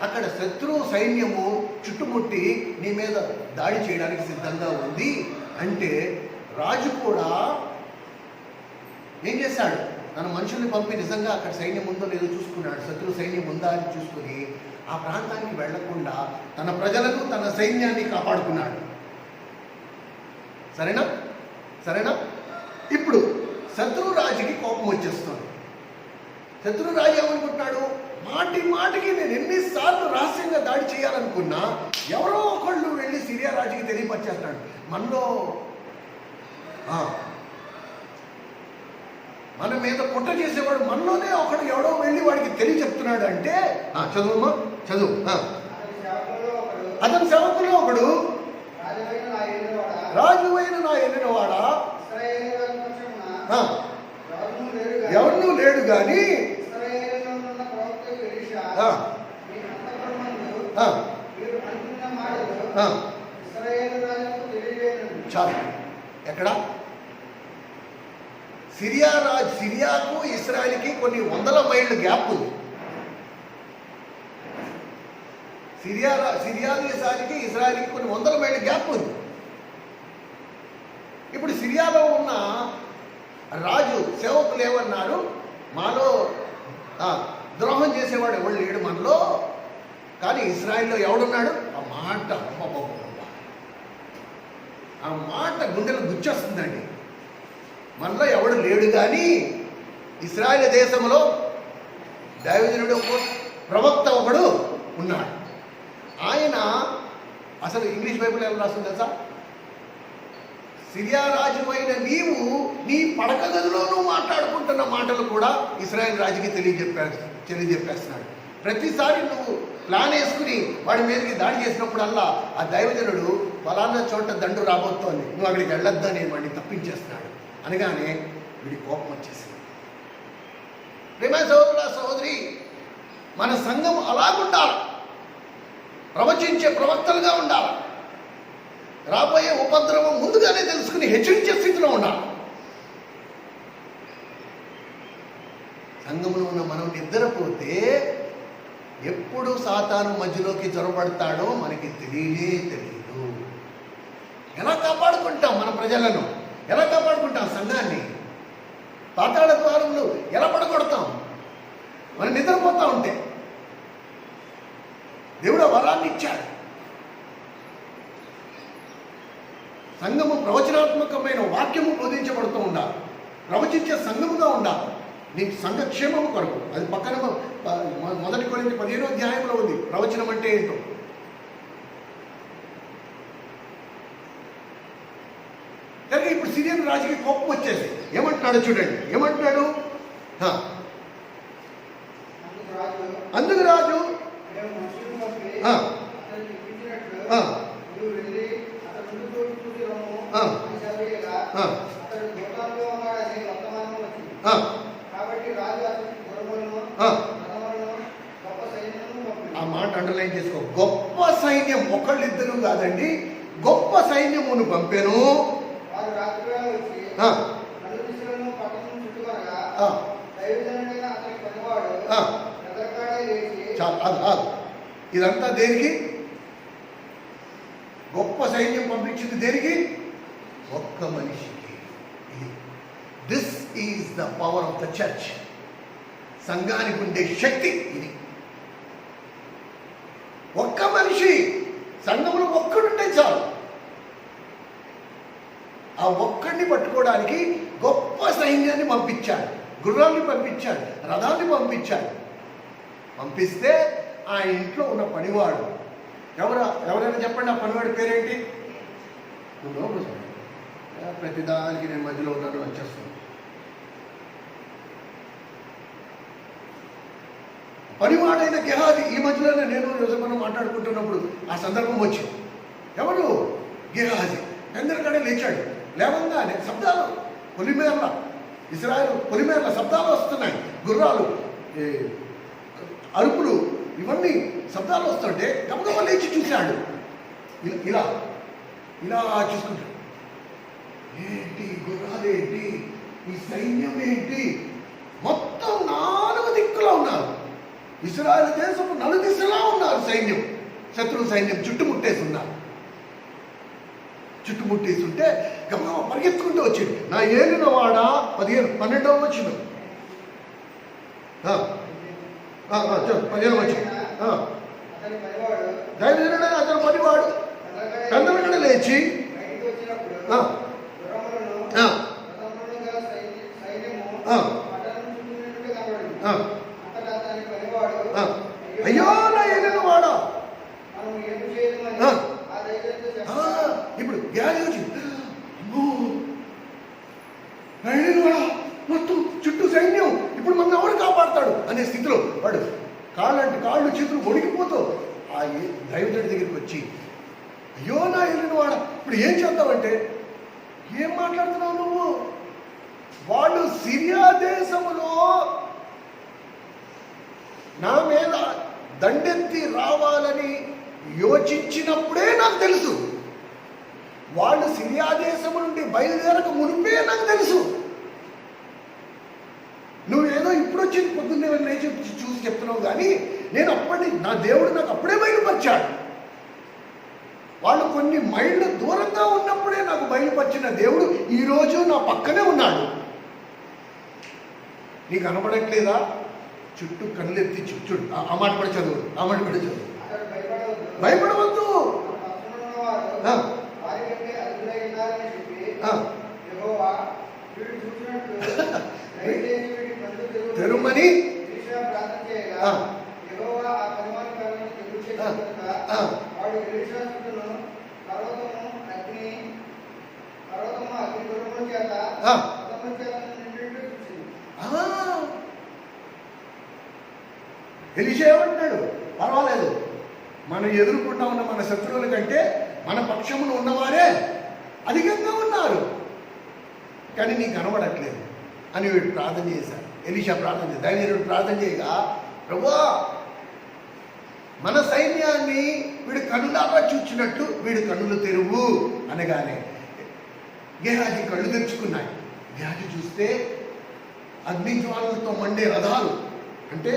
అక్కడ శత్రు సైన్యము చుట్టుముట్టి నీ మీద దాడి చేయడానికి సిద్ధంగా ఉంది అంటే రాజు కూడా ఏం చేశాడు? తన మనుషుల్ని పంపి నిజంగా అక్కడ సైన్యం ఉందో లేదో చూసుకున్నాడు. శత్రు సైన్యం ఉందా అని చూసుకుని ఆ ప్రాంతానికి వెళ్లకుండా తన ప్రజలను, తన సైన్యాన్ని కాపాడుకున్నాడు. సరేనా? ఇప్పుడు శత్రురాజుకి కోపం వచ్చేస్తుంది. శత్రురాజు ఏమనుకుంటున్నాడు? మాటికి నేను ఎన్నిసార్లు రహస్యంగా దాడి చేయాలనుకున్నా ఎవరో ఒకళ్ళు వెళ్ళి సిరియా రాజుకి తెలియపరిచేస్తున్నాడు. మనలో మన మీద కుట్ర చేసేవాడు మనలోనే ఒకడు ఎవడో వెళ్ళి వాడికి చెప్తున్నాడు అంటే చదువు. అతని సేవకుల్లో ఒకడు, రాజువైన నా ఎన్నినవాడా, ఎవరినూ లేడు గాని చాలు. ఎక్కడ? సిరియాకు ఇస్రాయల్కి కొన్ని 100 మైళ్ళ గ్యాప్ ఉంది. సిరియా దేశానికి ఇస్రాయల్కి కొన్ని 100 మైళ్ళ గ్యాప్ ఉంది. ఇప్పుడు సిరియాలో ఉన్న రాజు సేవకులు ఏమన్నారు? మాలో ద్రోహం చేసేవాడు ఎవడు లేడు మనలో, కానీ ఇస్రాయల్లో ఎవడున్నాడు? ఆ మాట గుండెలు గుచ్చేస్తుందండి. మనలో ఎవడు లేడు కానీ ఇస్రాయేల్ దేశంలో దైవజనుడు ప్రవక్త ఒకడు ఉన్నాడు. ఆయన అసలు ఇంగ్లీష్ బైబిల్ ఎలా రాస్తుంది తెలుసా? సిరియా రాజు అయిన నీవు నీ పడక గదిలో నువ్వు మాట్లాడుకుంటున్న మాటలు కూడా ఇస్రాయేల్ రాజుకి తెలియజెప్పేస్తున్నాడు. ప్రతిసారి నువ్వు ప్లాన్ వేసుకుని వాడి మీదకి దాడి చేసినప్పుడల్లా ఆ దైవజనుడు ఫలానా చోట దండు రాబోతోంది, నువ్వు అక్కడికి వెళ్ళొద్దని వాడిని తప్పించేస్తున్నాడు. అనగానే వీడి కోపం వచ్చేసింది. ప్రేమ సహోదరుడా, సహోదరి, మన సంఘం అలాగుండాలి, ప్రవచించే ప్రవక్తలుగా ఉండాలి. రాబోయే ఉపద్రవం ముందుగానే తెలుసుకుని హెచ్చరించే స్థితిలో ఉండాలి. సంఘంలో ఉన్న మనం నిద్రపోతే ఎప్పుడు సాతాను మధ్యలోకి చొరబడతాడో మనకి తెలియదు. ఎలా కాపాడుకుంటాం మన ప్రజలను? ఎలా కాపాడుకుంటాం సంఘాన్ని? పాతాళ ద్వారములు ఎలా పడగొడతాం? మనం నిద్రపోతా ఉంటే దేవుడు వరాన్ని ఇచ్చాడు. సంఘము ప్రవచనాత్మకమైన వాక్యము బోధించబడుతూ ఉండాలి. ప్రవచించే సంఘముగా ఉండాలి. నీ సంఘక్షేమము కొరకు. అది పక్కన 1 కొరింథీ 15వ అధ్యాయంలో ఉంది ప్రవచనం అంటే ఏంటో. కానీ ఇప్పుడు సిరియన్ రాజుకి కోపం వచ్చేసి ఏమంటున్నాడు చూడండి. ఏమంటున్నాడు? అందుకు రాజు ఆ మాట అండర్లైన్ చేసుకో. గొప్ప సైన్యం, ఒకళ్ళిద్దరు కాదండి, గొప్ప సైన్యమును పంపెను. ఇదంతా దేనికి? గొప్ప సైన్యం పంపించింది దేనికి? ఒక్క మనిషికి. This is the power of the church. సంఘానికి ఉండే శక్తి ఇది. ఒక్క మనిషి, సంఘంలో ఒక్కడుంటే చాలు. ఆ ఒక్కడిని పట్టుకోవడానికి గొప్ప సైన్యాన్ని పంపించాడు. గుర్రాన్ని పంపించాడు, రథాన్ని పంపించాడు. పంపిస్తే ఆ ఇంట్లో ఉన్న పనివాడు ఎవరైనా చెప్పండి, ఆ పనివాడి పేరేంటి? ప్రతిదానికి నేను మధ్యలో ఉన్నాను వచ్చేస్తాను. పనివాడైన గెహాజీ. ఈ మధ్యలోనే నేను యోసేపును మాట్లాడుకుంటున్నప్పుడు ఆ సందర్భం వచ్చింది. ఎవరు? గెహాజీ. అందరికడే లేచాడు. లేవంగానే శబ్దాలు, పొలిమేర్ల, ఇశ్రాయేలు పొలిమేర్ల శబ్దాలు వస్తున్నాయి. గుర్రాలు, అరుపులు, ఇవన్నీ శబ్దాలు వస్తుంటే గబగబా లేచి చూశాడు. ఇలా ఇలా చూసుకుంటాడు. ఏంటి గుర్రాలేంటి, ఈ సైన్యం ఏంటి? మొత్తం 4 దిక్కులా ఉన్నారు. ఇశ్రాయేలు దేశం 4 దిశలా ఉన్నారు సైన్యం. శత్రు సైన్యం చుట్టుముట్టేసి ఉన్నారు. చుట్టుముట్టేసి ఉంటే గమగమ పరిగెత్తుకుంటూ వచ్చింది. నా ఏలిన వాడ 12వ వచ్చింది. 15వ వచ్చింది. దైవజనుడు అతను పనివాడు కందరగడ లేచి అయ్యో నా ఏలిన వాడా. ఇప్పుడు గ్యాస్ వచ్చింది. మొత్తం చుట్టూ సైన్యం, ఇప్పుడు మన ఎవరు కాపాడతాడు అనే స్థితిలో వాడు కాళ్ళు చేతులు వణికిపోతూ ఆ దైవజనుడి దగ్గరికి వచ్చి, అయ్యో నా వెళ్ళిన వాడ, ఇప్పుడు ఏం చేద్దామంటే, ఏం మాట్లాడుతున్నావు నువ్వు? వాళ్ళు సిరియా దేశములో నా మీద దండెత్తి రావాలని యోచించినప్పుడే నాకు తెలుసు. వాళ్ళు సిరియా దేశం నుండి బయలుదేరక మునిపే నాకు తెలుసు. నువ్వేదో ఇప్పుడు వచ్చి పొద్దున్నే లేచి చూసి చెప్తున్నావు కానీ నేను అప్పటి నా దేవుడు నాకు అప్పుడే బయలుపరిచాడు. వాళ్ళు కొన్ని మైళ్ళు దూరంగా ఉన్నప్పుడే నాకు బయలుపరిచిన దేవుడు ఈరోజు నా పక్కనే ఉన్నాడు. నీకు కనబడట్లేదా? చుట్టూ కళ్ళెత్తి చూడు. ఆ మాట కూడా చదువు, ఆ మాట కూడా చదువు. భయపడవద్దు. తెరుమని ఎలీషా ఏమంటున్నాడు? పర్వాలేదు, మనం ఎదుర్కొంటా ఉన్న మన శత్రువుల కంటే మన పక్షమును ఉన్నవారే అధికంగా ఉన్నారు, కానీ నీకు కనబడట్లేదు అని వీడు ప్రార్థన చేశాడు. ఎలీషా ప్రార్థన చేశాడు. దైవజనుడు ప్రార్థన చేయగా, ప్రభువా మన సైన్యాన్ని వీడు కన్నులారా చూచినట్లు వీడు కన్నులు తెరువు అనగానే గేహాజీ కళ్ళు తెరుచుకున్నాయి. గేహాజీ చూస్తే అగ్ని జ్వాలలతో మండే రథాలు, అంటే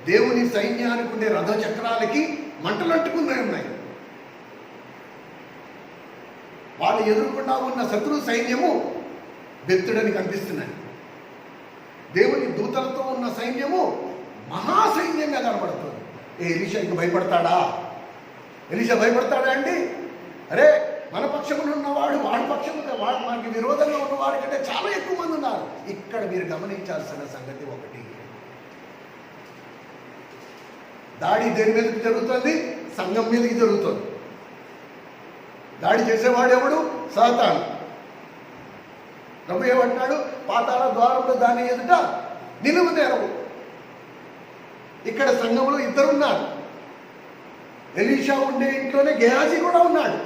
దేవుని సైన్యానికి ఉండే రథ చక్రాలకి మంటలు అంటుకున్నాయి ఉన్నాయి. వాళ్ళు ఎదుర్కొన్నా ఉన్న శత్రు సైన్యము బెత్తుడని కనిపిస్తున్నాయి. దేవుని దూతలతో ఉన్న సైన్యము మహాసైన్యంగా కనబడుతుంది. ఎలీషా ఇంక భయపడతాడా? ఎలీషా భయపడతాడా అండి? అరే, మన పక్షంలో ఉన్నవాడు వాడి పక్షంలో వాడు మనకి విరోధంగా ఉన్నవాడి కంటే చాలా ఎక్కువ మంది ఉన్నారు. ఇక్కడ మీరు గమనించాల్సిన సంగతి ఒకటి, దాడి దేని మీదకి జరుగుతుంది? సంఘం మీదకి జరుగుతుంది. దాడి చేసేవాడు ఎవడు? సాతాను. ప్రభు ఏమంటున్నాడు? పాతాళ ద్వారంలో దాని ఎదుట నిలువు తెరవు. ఇక్కడ సంఘంలో ఇద్దరు ఉన్నారు. ఎలీషా ఉండే ఇంట్లోనే గేహాజీ కూడా ఉన్నాడు.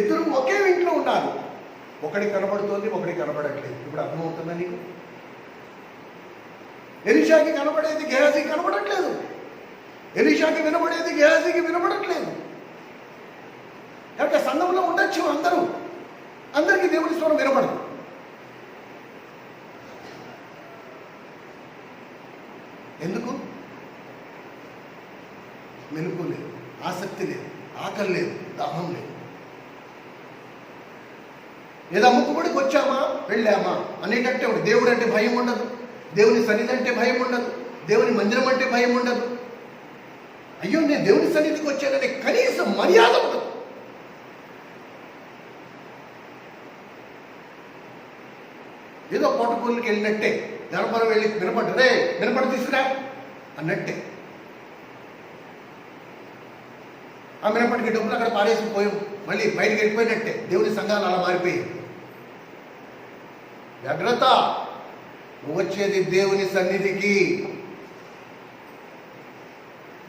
ఇద్దరు ఒకే ఇంట్లో ఉన్నారు. ఒకటి కనబడుతోంది, ఒకటి కనబడట్లేదు. ఇప్పుడు అర్థమవుతుందా నీకు? ఎలీషాకి కనబడేది గేహాజీకి కనబడట్లేదు. ఎలీషాకి వినబడేది గేహాజీకి వినబడట్లేదు. కనుక సంఘంలో ఉండొచ్చు అందరికీ దేవుని స్వరం వినబడదు. ఎందుకు? మెలుపు లేదు, ఆసక్తి లేదు, ఆకలి లేదు, దాహం లేదు. ఏదో ముక్కుబడికి వచ్చామా వెళ్ళామా అనేటట్టే ఉండదు. దేవుడు అంటే భయం ఉండదు, దేవుని సన్నిధి అంటే భయం ఉండదు, దేవుని మందిరం అంటే భయం ఉండదు. అయ్యో, నేను దేవుని సన్నిధికి వచ్చాననే కనీసం మర్యాద ఉండదు. ఏదో కోటకూరుకి వెళ్ళినట్టే, ధర్మవరం వెళ్ళి వినపడ్డరే వినపడి తీసుకురా అన్నట్టే. ఆ మినపటికి డబ్బులు అక్కడ పారేసి పోయాం, మళ్ళీ బయటికి వెళ్ళిపోయినట్టే. దేవుని సంఘాలు అలా మారిపోయాయి. జాగ్రత్త, నువ్వు వచ్చేది దేవుని సన్నిధికి.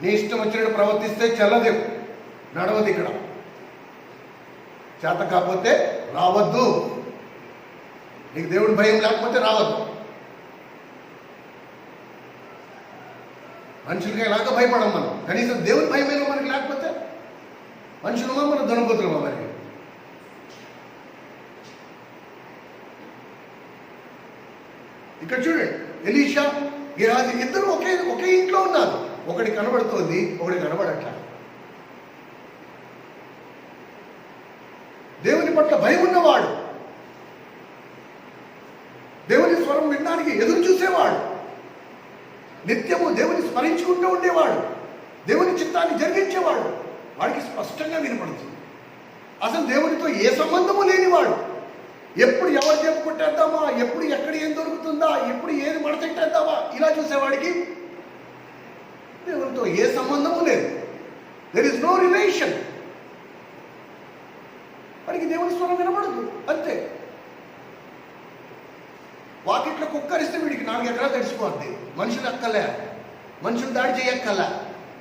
నీ ఇష్టం వచ్చినట్టు ప్రవర్తిస్తే చెల్లదేవు, నడవదు. ఇక్కడ చేత కాకపోతే రావద్దు. నీకు దేవుడి భయం లేకపోతే రావద్దు. మనుషులకి ఎలాగో భయపడం మనం, కనీసం దేవుని భయమేమో మనకి లేకపోతే మనుషులమా మన దునపోతులమా? మరి ఇక్కడ చూడండి, ఎలీషా గేహాజీ ఇద్దరు ఒకే ఇంట్లో ఉన్నారు. ఒకటి కనబడుతోంది, ఒకటి కనబడట్లా. దేవుని పట్ల భయం ఉన్నవాడు, దేవుని స్వరం వినడానికి ఎదురు చూసేవాడు, నిత్యము దేవుని స్మరించుకుంటూ ఉండేవాడు, దేవుని చిత్తాన్ని జరిగించేవాడు, వాడికి స్పష్టంగా వినపడుతుంది. అసలు దేవునితో ఏ సంబంధము లేనివాడు, ఎప్పుడు ఎవరు చెప్పుకుంటేద్దామా, ఎప్పుడు ఎక్కడ ఏం దొరుకుతుందా, ఎప్పుడు ఏది మడతెట్టేద్దామా, ఇలా చూసేవాడికి దేవునితో ఏ సంబంధము లేదు. There is no relation. వాడికి దేవుని స్వరం వినపడదు, అంతే. వాకిట్లో కుక్కరిస్తే వీడికి 4 ఎకరాలు తడిసిపోద్ది. మనుషులు అక్కలే, మనుషులు దాడి చేయక్కల్లా.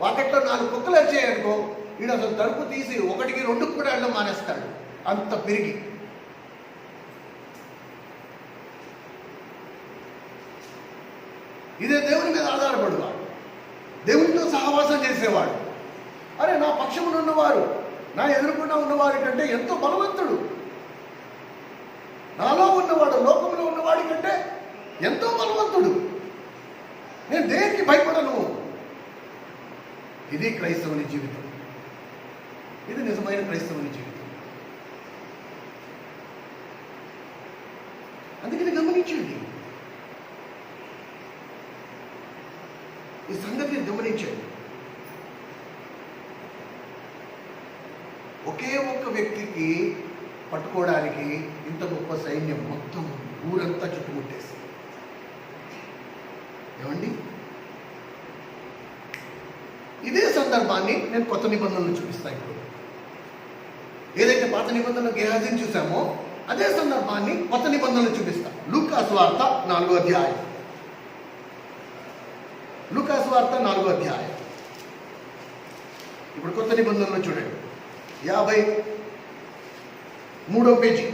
వాకిట్లో 4 కుక్కలు వచ్చాయనుకో, వీడు అసలు తలుపు తీసి 1కి 2కి కూడా వెళ్ళడం మానేస్తాడు, అంత పెరిగి. ఇదే దేవుని మీద ఆధారపడువాడు, దేవునితో సహవాసం చేసేవాడు. అరే, నా పక్షమున ఉన్నవారు, నా ఎదురుకుండా ఉన్నవారి కంటే ఎంతో బలవంతుడు. నాలో ఉన్నవాడు లోకంలో ఉన్నవాడి కంటే ఎంతో బలవంతుడు. నేను దేనికి భయపడను. ఇది క్రైస్తవుని జీవితం. ఇది నిజమైన క్రైస్తవుని జీవితం. అందుకని గమనించండి, ఈ సంగతిని గమనించండి. ఒకే ఒక్క వ్యక్తికి పట్టుకోవడానికి ఇంత గొప్ప సైన్యం మొత్తం ఊరంతా చుట్టుముట్టేసి. ఏమండి, ఇదే సందర్భాన్ని నేను కొత్త నిబంధనలు చూపిస్తాను. ఇప్పుడు ఏదైతే పాత నిబంధనలు గేహాజీని చూసామో అదే సందర్భాన్ని కొత్త నిబంధనలు చూపిస్తా. లూకా సువార్త 4వ అధ్యాయం. లూకా సువార్త 4వ అధ్యాయం. ఇప్పుడు కొత్త నిబంధనలు చూడండి, 53వ పేజీ,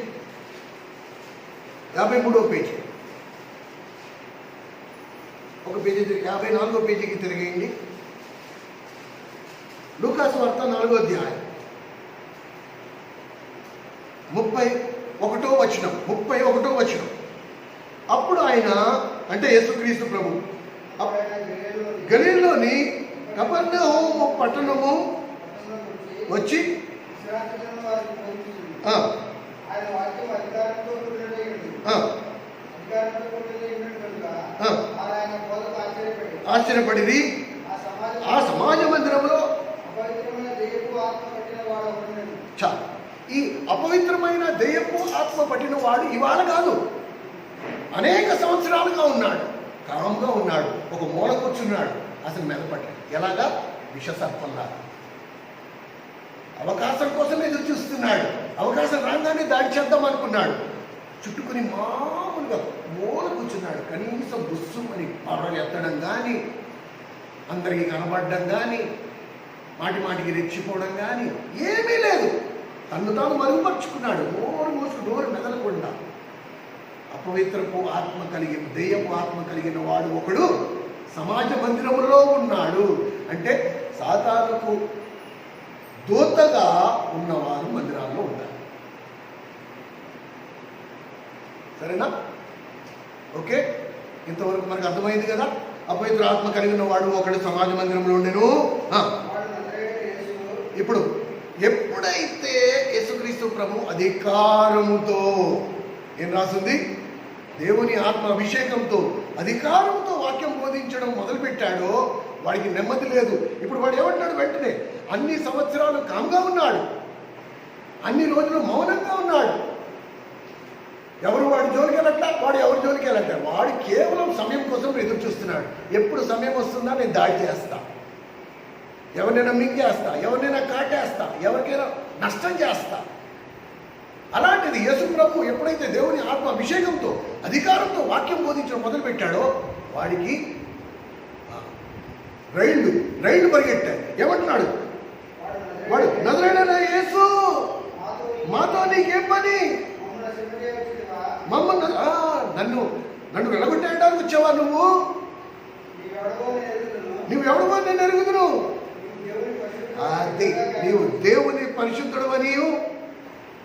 53వ పేజీ. ఒక పేజీ 54వ పేజీకి తిరిగేయండి. లూకాసు వార్త 4వ అధ్యాయం 31వ వచనం. అప్పుడు ఆయన, అంటే యేసుక్రీస్తు ప్రభు, గలిలలోని కపెర్నహూము పట్టణము వచ్చి ఆశ్చర్యపడి ఆ సమాజ మందిరంలో ఈ అపవిత్రమైన దెయ్యపు ఆత్మ పట్టిన వాడు ఇవాళ కాదు, అనేక సంవత్సరాలుగా ఉన్నాడు. కామంగా ఉన్నాడు, ఒక మూల కూర్చున్నాడు, అసలు మెదపట్టాడు. ఎలాగా? విషసర్పంలా. అవకాశం కోసం ఎదురు చూస్తున్నాడు. అవకాశం రాగానే దాడి చేద్దాం అనుకున్నాడు. చుట్టుకుని మామూలుగా మూల కూర్చున్నాడు. కనీసం బుస్సుమని పర్వలు ఎత్తడం కానీ, అందరికీ కనబడడం కానీ, మాటికి రెచ్చిపోవడం కానీ ఏమీ లేదు. తను తాను మరుగుపరుచుకున్నాడు. నోరు మెదలకుండా. అపవిత్రపు ఆత్మ కలిగిన, దెయ్యపు ఆత్మ కలిగిన వాడు ఒకడు సమాజ మందిరములో ఉన్నాడు. అంటే సాతానుకు దూతగా ఉన్నవారు మందిరాల్లో ఉంటారు. సరేనా? ఓకే, ఇంతవరకు మనకు అర్థమైంది కదా. అపవిత్ర ఆత్మ కలిగిన వాడు ఒకడు సమాజ మందిరంలో ఉండెను. ఇప్పుడు ఎప్పుడైతే యేసుక్రీస్తు ప్రభు అధికారముతో, ఏం రాసింది? దేవుని ఆత్మ అభిషేకంతో, అధికారంతో వాక్యం బోధించడం మొదలుపెట్టాడో వాడికి నెమ్మది లేదు. ఇప్పుడు వాడు ఏమంటాడు? వెంటనే అన్ని సంవత్సరాలు కామ్గా ఉన్నాడు, అన్ని రోజులు మౌనంగా ఉన్నాడు. ఎవరు వాడి జోలికి వెళ్ళట్లా, వాడు ఎవరి జోలికి వెళ్ళట్లే. వాడు కేవలం సమయం కోసం ఎదురు చూస్తున్నాడు. ఎప్పుడు సమయం వస్తుందా నేను దాడి చేస్తా, ఎవరినైనా మింగేస్తా, ఎవరినైనా కాటేస్తా, ఎవరికైనా నష్టం చేస్తా. అలాంటిది యేసు ప్రభు ఎప్పుడైతే దేవుని ఆత్మ అభిషేకంతో, అధికారంతో వాక్యం బోధించడం మొదలుపెట్టాడో వాడికి రైళ్లు పరిగెట్టాయి. ఏమంటున్నాడు వాడు? నజరేయుడైన యేసు, మాతో నీకేం పని? మమ్మల్ని నన్ను వెళ్ళగొట్టేయడానికి వచ్చావా? నువ్వెవడవో నేను ఎరుగుదును. అది నీవు దేవుని పరిశుద్ధుడు అని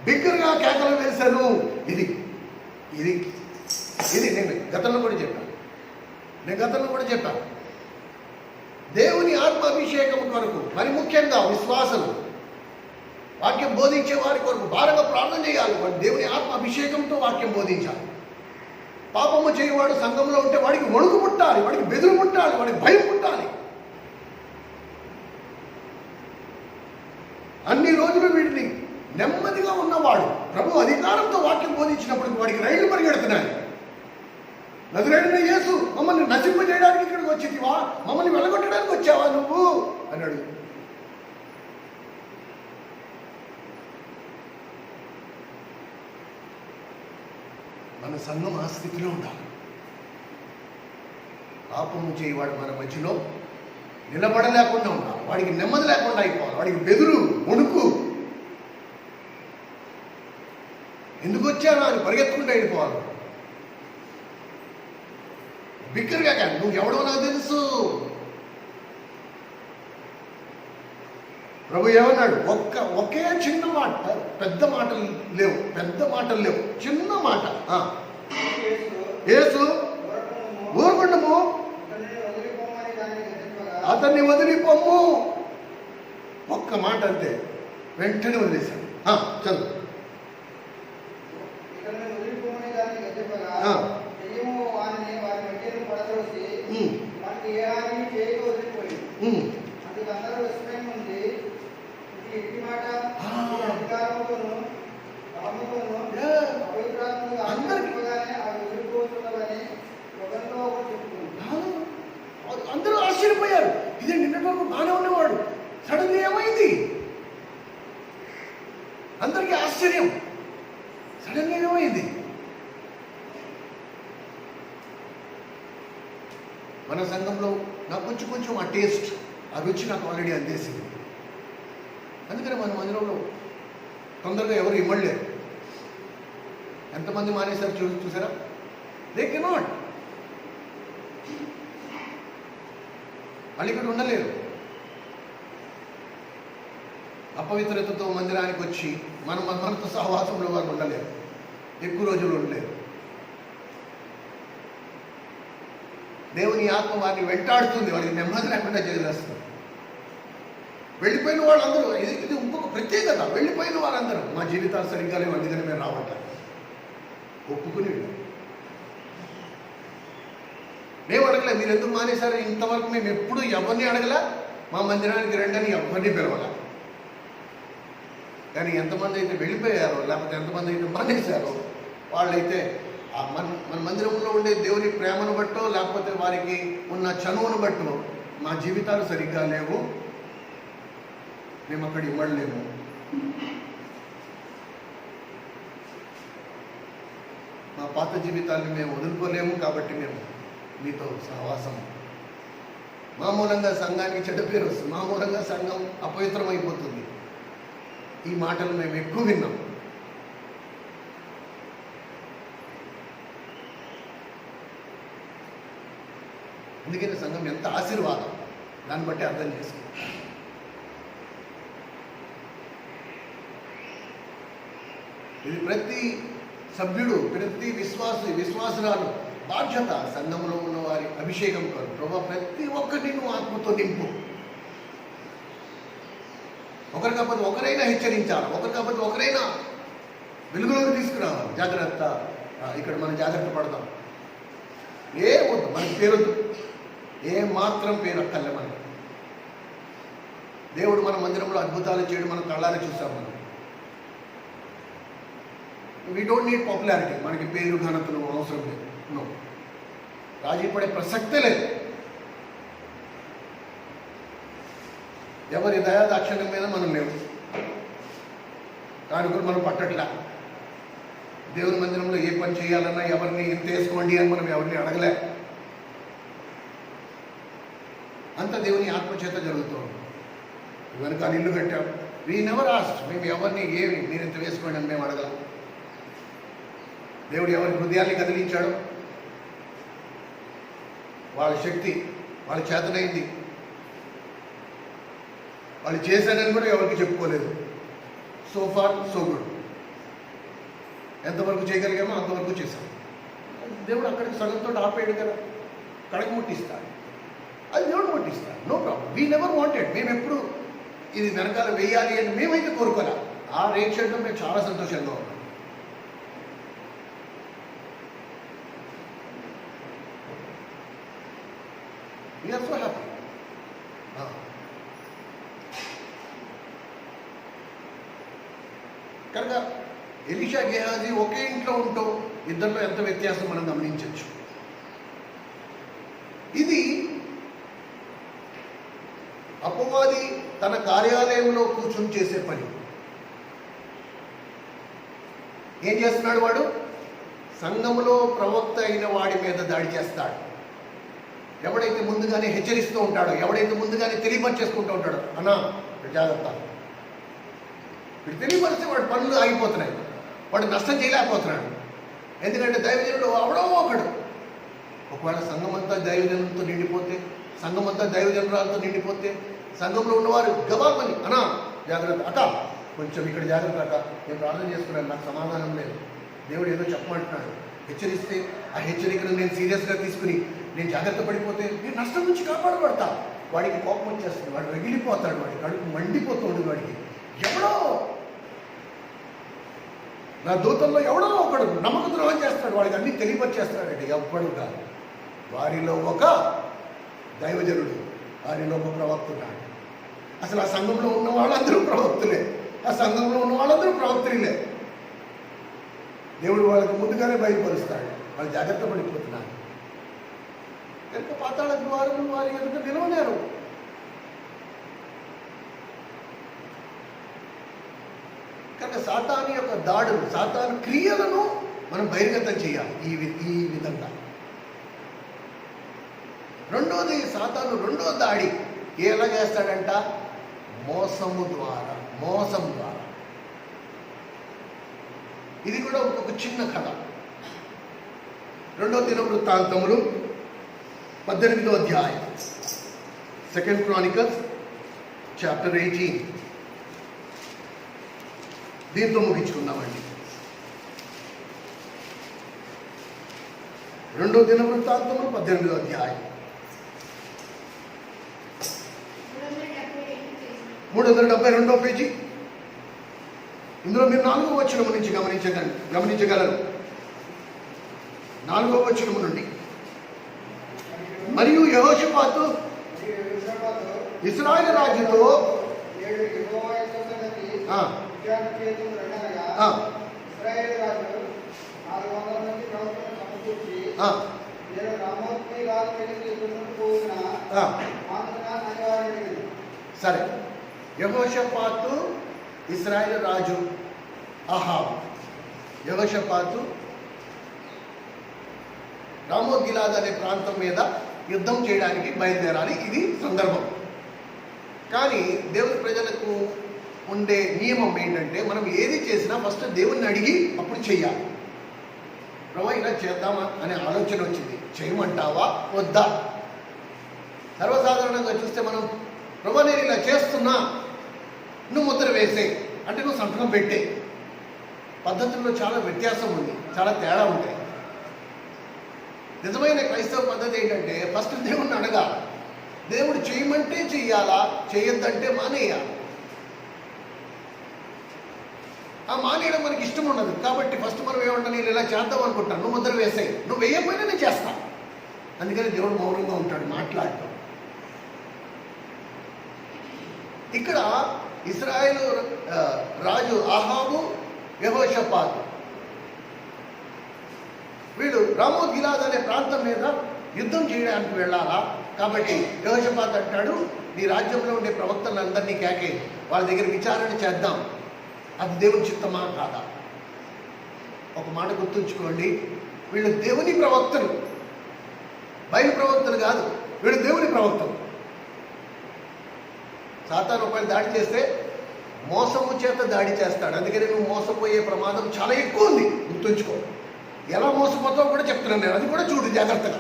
బిగ్గరగా కేకలు వేశాను. ఇది ఇది ఇది నేను గతంలో కూడా చెప్పాను. దేవుని ఆత్మాభిషేకం కొరకు, మరి ముఖ్యంగా విశ్వాసులు, వాక్యం బోధించే వారి కొరకు భారంగా ప్రార్థన చేయాలి. వాడు దేవుని ఆత్మాభిషేకంతో వాక్యం బోధించాలి. పాపము చేయవాడు సంఘంలో ఉంటే వాడికి వణుకు పుట్టాలి, వాడికి బెదురు పుట్టాలి, వాడికి భయం పుట్టాలి. అన్ని రోజులు వీడిని నెమ్మదిగా ఉన్నవాడు ప్రభు అధికారంతో వాక్యం బోధించినప్పుడు వాడికి రైళ్లు పరిగెడుతున్నాయి. నజరేయుడైన యేసు, మమ్మల్ని నశింపజేయడానికి ఇక్కడికి వచ్చితివా? మమ్మల్ని వెళ్ళగొట్టడానికి వచ్చావా నువ్వు అన్నాడు. మన సంఘం ఆ స్థితిలో ఉండాలి. పాపము చేయవాడు మన మధ్యలో నిలబడలేకుండా ఉండాలి. వాడికి నెమ్మది లేకుండా అయిపోవాలి. వాడికి బెదురు, వణుకు. ఎందుకు వచ్చానా అని పరిగెత్తుకుంటూ వెళ్ళిపోవాలి. బిగ్గరగా కానీ, నువ్వు ఎవడో నాకు తెలుసు. ప్రభు ఏమన్నాడు? ఒకే చిన్న మాట, పెద్ద మాటలు లేవు, చిన్న మాట. యేసు ఊరుకుండము, అతన్ని వదిలిపోము. ఒక్క మాట అంతే, వెంటనే వదిలేశాడు. చదువు. అందరూ ఆశ్చర్యపోయారు. ఇదే నిన్నటి వరకు బాగానే ఉన్నవాడు, సడన్గా ఏమైంది? అందరికీ ఆశ్చర్యం. సడన్గా ఏమైంది? మన సంఘంలో నాకు కొంచెం ఆ టేస్ట్, ఆ రుచి నాకు ఆల్రెడీ అందేసింది. అందుకని మన మందిరంలో తొందరగా ఎవరు ఇమ్మడలేరు. ఎంతమంది మానేశారు చూసారా? They cannot. వాళ్ళు ఇక్కడ ఉండలేరు. అపవిత్రతతో మందిరానికి వచ్చి మనతో సహవాసంలో వారు ఉండలేరు, ఎక్కువ రోజులు ఉండలేరు. దేవుని ఆత్మ వారిని వెంటాడుతుంది, వారికి నెమ్మది లేకుండా చేసేస్తుంది. వెళ్ళిపోయిన వాళ్ళందరూ, ఇది ఇంకొక ప్రత్యేకత. వెళ్ళిపోయిన వారందరూ మా జీవితాలు సరిగ్గా లేవు, అందుకని మేము రావట్లేదు ఒప్పుకుని మేము అడగలే. మీరు ఎందుకు మానేశారు? ఇంతవరకు మేము ఎప్పుడు ఎవరిని అడగలా, మా మందిరానికి రండని ఎవరిని పిలవలా. కానీ ఎంతమంది అయితే వెళ్ళిపోయారో, లేకపోతే ఎంతమంది అయితే మానేశారో, వాళ్ళైతే మన మందిరంలో ఉండే దేవుని ప్రేమను బట్టో, లేకపోతే వారికి ఉన్న చనువును బట్టో మా జీవితాలు సరిగ్గా లేవు, మేము అక్కడ ఇవ్వలేము. మా పాత జీవితాన్ని మేము వదులుకోలేము, కాబట్టి మేము మీతో సహవాసం. మామూలంగా సంఘానికి చెడ్డ పేరు వస్తుంది, మామూలంగా సంఘం అపవిత్రమైపోతుంది. ఈ మాటలు మేము ఎక్కువ విన్నాం. అందుకని సంఘం ఎంత ఆశీర్వాదం, దాన్ని బట్టి అర్థం చేసుకో. ఇది ప్రతి సభ్యుడు, ప్రతి విశ్వాసురాలు బాధ్యత. సంఘంలో ఉన్న వారి అభిషేకం కాదు ప్రభా, ప్రతి ఒక్కరిని నువ్వు ఆత్మతో నింపు. ఒకరి కాకపోతే ఒకరైనా హెచ్చరించాలి, ఒకరి కాకపోతే ఒకరైనా వెలుగులోకి తీసుకురావాలి. జాగ్రత్త, ఇక్కడ మనం జాగ్రత్త పడదాం. వద్దు మనకి పేరొద్దు, మాత్రం పేరు అక్కర్లే మనకి. దేవుడు మన మందిరంలో అద్భుతాలు చేయడం మనం కళ్ళారా చూసాం. మనం వీ డోంట్ నీడ్ పాపులారిటీ. మనకి పేరు ఘనతలు అవసరం లేదు. నో, రాజీ పడే ప్రసక్తే లేదు. ఎవరి దయాదాక్షిణ్యం మీద మనం లేవు, దాని కూడా మనం పట్టట్లా. దేవుని మందిరంలో ఏ పని చేయాలన్నా ఎవరిని ఎంత వేసుకోండి అని మనం ఎవరిని అడగలే. అంత దేవుని ఆత్మచేత జరుగుతుంది. వెనుక ఇల్లు కట్టాం, వీ నెవర్ ఆస్ట్. మేము ఎవరిని ఏమి మీరు ఎంత వేసుకోండి అని మేము అడగలం. దేవుడు ఎవరి హృదయాన్ని కదిలించాడు, వాళ్ళ శక్తి, వాళ్ళ చేతనైంది, వాళ్ళు చేశానని కూడా ఎవరికి చెప్పుకోలేదు. So far so good. ఎంతవరకు చేయగలిగామో అంతవరకు చేశాం. దేవుడు అక్కడికి సగంతో ఆపేయడు కదా, కడకు ముట్టిస్తాడు. అది దేవుడు ముట్టిస్తాడు, no problem. We never wanted. మేము ఎప్పుడు ఇది వెనకాల వేయాలి అని మేమైతే కోరుకోలే. ఆ రేట్ చేయడం మేము చాలా సంతోషంగా ఉన్నాం. We're so happy. కనుక ఎలీషా గేహాజీ ఒకే ఇంట్లో ఉంటూ ఇద్దరిలో ఎంత వ్యత్యాసం మనం గమనించవచ్చు. ఇది అపవాది తన కార్యాలయంలో కూర్చొని చేసే పని. ఏం చేస్తున్నాడు వాడు? సంఘములో ప్రవక్త అయిన వాడి మీద దాడి చేస్తాడు. ఎవడైతే ముందుగానే హెచ్చరిస్తూ ఉంటాడో, ఎవడైతే ముందుగానే తెలియపరిచేసుకుంటూ ఉంటాడో, అన్నా జాగ్రత్త, వీడు తెలియపరిస్తే వాడి పనులు ఆగిపోతున్నాయి, వాడు నష్టం చేయలేకపోతున్నాడు. ఎందుకంటే దైవజనుడు అవడో ఒకడు. ఒకవేళ సంఘం అంతా దైవజనులతో నిండిపోతే, సంఘం అంతా దైవజనురాలతో నిండిపోతే, సంఘంలో ఉన్నవారు గబాల్మని, అన్నా జాగ్రత్త, అక్క కొంచెం ఇక్కడ జాగ్రత్త, అక్క నేను ప్రార్థన చేసుకున్నాను, నాకు సమాధానం లేదు, దేవుడు ఏదో చెప్పమంటున్నాడు, హెచ్చరిస్తే ఆ హెచ్చరికను నేను సీరియస్గా తీసుకుని నేను జాగ్రత్త పడిపోతే నేను నష్టం నుంచి కాపాడబడతా. వాడికి కోపం వచ్చేస్తుంది, వాడు రగిలిపోతాడు, వాడి కడుపు మండిపోతాడు. వాడికి ఎవడో నా దూతల్లో ఎవడో ఒకడు నమ్మక ద్రోహం చేస్తాడు, వాడికి అన్ని తెలియపరిచేస్తాడంటే ఎవ్వడు కాదు. వారిలో ఒక దైవజనుడు, వారిలో ఒక ప్రవక్తున్నాడు. అసలు ఆ సంఘంలో ఉన్న వాళ్ళందరూ ప్రవక్తులే, ఆ సంఘంలో ఉన్న వాళ్ళందరూ ప్రవక్తులే. దేవుడు వాళ్ళకి ముందుగానే బయలుపరుస్తాడు, వాళ్ళు జాగ్రత్త పడిపోతున్నారు. కనుక పాతాళ ద్వారములు వారి ఎదుట నిలవలేరు. కనుక సాతాను యొక్క దాడులు, సాతాను క్రియలను మనం బహిర్గతం చేయాలి ఈ విధంగా. రెండోది, సాతాను రెండో దాడి ఎలా చేస్తాడంట? మోసం ద్వారా. ఇది కూడా ఒక చిన్న కథ. 2వ దినవృత్తాంతములు 18వ అధ్యాయం, 2 Chronicles chapter 18. దీంతో ముగించుకుందామండి. 2వ దినవృత్తాంతములు 18వ అధ్యాయం 372వ పేజీ. ఇందులో మీరు 4వ వచనము నుంచి గమనించగలరు. 4వ వచనము నుండి, మరియు యెహోషాపాతు ఇశ్రాయేలు రాజుతో సరే, యెహోషాపాతు ఇశ్రాయేలు రాజు అహాబు, యెహోషాపాతు రామోత్ గిలాద్ అనే ప్రాంతం మీద యుద్ధం చేయడానికి బయలుదేరాలి. ఇది సందర్భం. కానీ దేవుని ప్రజలకు ఉండే నియమం ఏంటంటే, మనం ఏది చేసినా ఫస్ట్ దేవుణ్ణి అడిగి అప్పుడు చెయ్యాలి. ప్రభు ఇలా చేద్దామా అనే ఆలోచన వచ్చింది, చేయమంటావా వద్దా? సర్వసాధారణంగా చూస్తే మనం, ప్రభు నేను ఇలా చేస్తున్నా, నువ్వు ముద్ర వేసే అంటే నువ్వు సంతకం పెట్టే. పద్ధతుల్లో చాలా వ్యత్యాసం ఉంది, చాలా తేడా ఉంటాయి. నిజమైన క్రైస్తవ పద్ధతి ఏంటంటే, ఫస్ట్ దేవుణ్ణి అడగాలి. దేవుడు చేయమంటే చెయ్యాలా, చేయొద్దంటే మానేయాలి. ఆ మానేయడం మనకి ఇష్టం ఉండదు. కాబట్టి ఫస్ట్ మనం ఏమంటా, నేను ఇలా చేద్దాం అనుకుంటాను, నువ్వు ముద్ర వేసాయి, నువ్వు వేయకపోయినా నేను చేస్తాను. అందుకని దేవుడు మౌనంగా ఉంటాడు, మాట్లాడటం. ఇక్కడ ఇశ్రాయేలు రాజు అహాబు, యెహోషాపాతు వీళ్ళు రామోత్ గిలాద్ అనే ప్రాంతం మీద యుద్ధం చేయడానికి వెళ్ళాలా. కాబట్టి యెహోషాపాతు అంటాడు, నీ రాజ్యంలో ఉండే ప్రవక్తలందరినీ కేకే, వాళ్ళ దగ్గర విచారణ చేద్దాం, అది దేవుని చిత్తమా కాదా. ఒక మాట గుర్తుంచుకోండి, వీళ్ళు దేవుని ప్రవక్తలు, బయలు ప్రవక్తలు కాదు, వీళ్ళు దేవుని ప్రవక్తలు. సాతాను ఒకవేళ దాడి చేస్తే మోసము చేత దాడి చేస్తాడు. అందుకని నువ్వు మోసపోయే ప్రమాదం చాలా ఎక్కువ ఉంది, గుర్తుంచుకో. ఎలా మోసపోతావు కూడా చెప్తున్నాను నేను, అది కూడా చూడు జాగ్రత్తగా.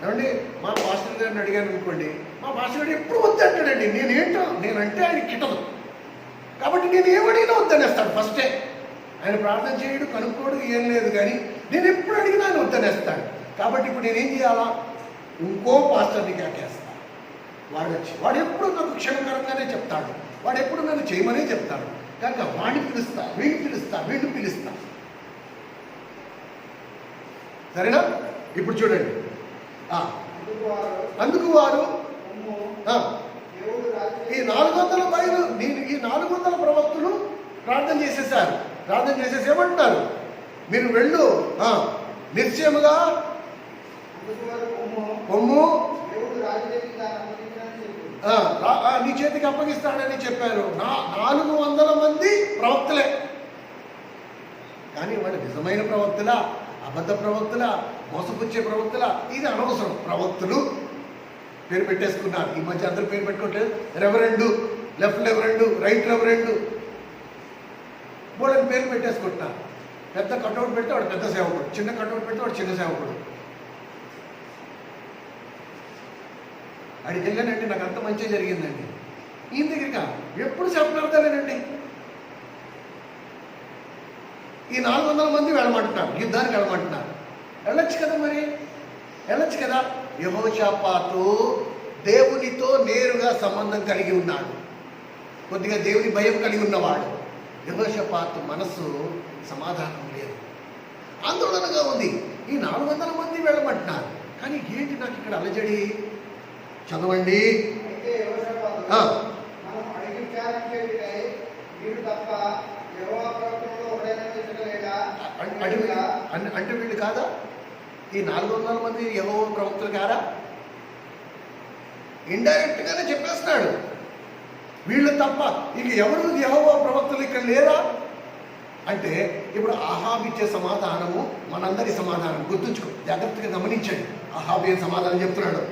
ఏమండి, మా పాస్టర్ గారిని అడిగాను అనుకోండి, మా పాస్టర్ గారు ఎప్పుడు వద్దంటాడండి. నేనేంటో నేనంటే ఆయన కిట్టదు, కాబట్టి నేను ఏమడిగినా వద్దనేస్తాడు ఫస్టే. ఆయన ప్రార్థన చేయడు, కనుక్కోడు, ఏం లేదు. కానీ నేను ఎప్పుడు అడిగినా ఆయన వద్దనేస్తాడు. కాబట్టి ఇప్పుడు నేనేం చేయాలా, ఇంకో పాస్టర్ని కేకేస్తాను. వాడు ఎప్పుడు నాకు క్షణకరంగానే చెప్తాడు, వాడు ఎప్పుడు నన్ను చేయమనే చెప్తాడు. కనుక వాడిని పిలుస్తా, వీడిని పిలుస్తా. సరేనా? ఇప్పుడు చూడండి, అందుకు వారు ఈ 400 బయలు, ఈ 400 ప్రవక్తులు ప్రార్థన చేసేసారు. ప్రార్థన చేసేసి ఏమంటున్నారు, మీరు వెళ్ళు, నిశ్చయముగా కొమ్ము నీ చేతికి అప్పగిస్తాడని చెప్పారు. 400 మంది ప్రవక్తలే. కానీ వాళ్ళు నిజమైన ప్రవక్తలా, అబద్ధ ప్రవక్తలా, మోసపుచ్చే ప్రవక్తలా, ఇది అనవసరం. ప్రవక్తులు పేరు పెట్టేసుకున్నారు. ఈ మధ్య అందరూ పేరు పెట్టుకోవట్లేదు. రెవరెండు, లెఫ్ట్ రెవరెండు, రైట్ రెవరెండు, వాళ్ళని పేరు పెట్టేసుకుంటున్నారు. పెద్ద కట్అవుట్ పెడితే వాడు పెద్ద సేవకుడు, చిన్న కట్అవుట్ పెడితే వాడు చిన్న సేవకుడు. అడిగి వెళ్ళానండి, నాకు అంత మంచిగా జరిగిందండి. ఈయన దగ్గరగా ఎప్పుడు చెప్పలేదండి. ఈ 400 మంది వెళ్ళమంటున్నారు, యుద్ధానికి వెళ్ళమంటున్నారు. వెళ్ళొచ్చు కదా, మరి వెళ్ళొచ్చు కదా. యెహోషాపాతు దేవునితో నేరుగా సంబంధం కలిగి ఉన్నాడు, కొద్దిగా దేవుని భయం కలిగి ఉన్నవాడు. యెహోషాపాతు మనసు సమాధానం లేదు, ఆందోళనగా ఉంది. ఈ 400 మంది వెళ్ళమంటున్నారు, కానీ ఏంటి నాకు ఇక్కడ అలజడి? చదవండి. అంటే వీళ్ళు కాదా? ఈ 400 మంది యెహోవా ప్రవక్తలు కారా? ఇండైరెక్ట్ గానే చెప్పేస్తున్నాడు, వీళ్ళు తప్ప ఇక ఎవరు యెహోవా ప్రవక్తలు ఇక్కడ లేరా అంటే. ఇప్పుడు అహాబు ఇచ్చే సమాధానము మనందరి సమాధానం. గుర్తుంచుకో, జాగ్రత్తగా గమనించండి. అహాబు ఏం సమాధానం చెప్తున్నాడు.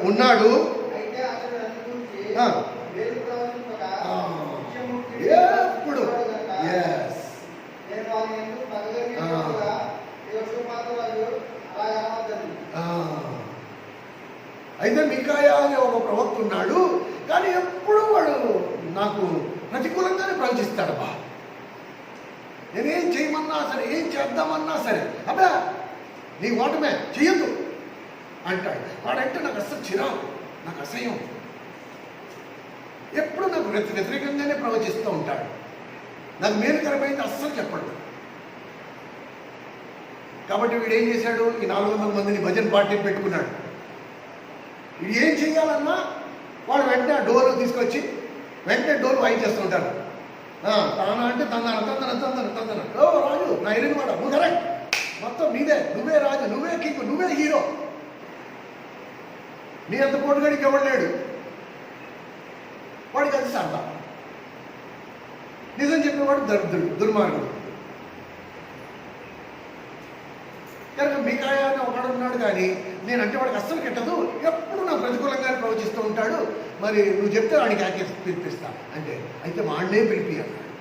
ఉన్నాడు. ఎప్పుడు అయితే మీకాయా అనే ఒక ప్రవక్త ఉన్నాడు, కానీ ఎప్పుడూ వాడు నాకు ప్రతికూలంగానే ప్రవచిస్తాడు. బా నేనేం చేయమన్నా సరే, ఏం చేద్దామన్నా సరే, అబ్బా నీ ఓటమే చెయ్యొద్దు అంటాడు. వాడంటే నాకు అస్సలు చిరాకు, నాకు అసహ్యం. ఎప్పుడు నాకు వ్యతిరేకంగానే ప్రవచిస్తూ ఉంటాడు. నాకు మేలుకరమైంది అస్సలు చెప్పడు. కాబట్టి వీడు ఏం చేశాడు, ఈ 400 మందిని భజన పార్టీని పెట్టుకున్నాడు. ఇది ఏం చేయాలన్నా వాడు వెంటనే ఆ డోలు తీసుకొచ్చి వెంటనే డోలు వాయించేస్తుంటారు. తానా అంటే తందన తందన తందన తందన. ఓ రాజు, నా ఎరిగివాడ, నువ్వు కరెక్ట్, మొత్తం నీదే, నువ్వే రాజు, నువ్వే కింగ్, నువ్వే హీరో, నీ అంత పోటుగాడికి ఎవడలేడు. వాడికి అది సరదా. నిజం చెప్పినవాడు దరిద్రుడు, దుర్మార్గుడు. కనుక మీకాయా అని ఒకడు ఉన్నాడు, కానీ నేనంటే వాడికి అస్సలు కెట్టదు, ఎప్పుడు నా ప్రతికూలంగానే ప్రవచిస్తూ ఉంటాడు. మరి నువ్వు చెప్తే వాడికి యాకేసి పిలిపిస్తా అంటే, అయితే వాడినే పిలిపి అన్నాడు.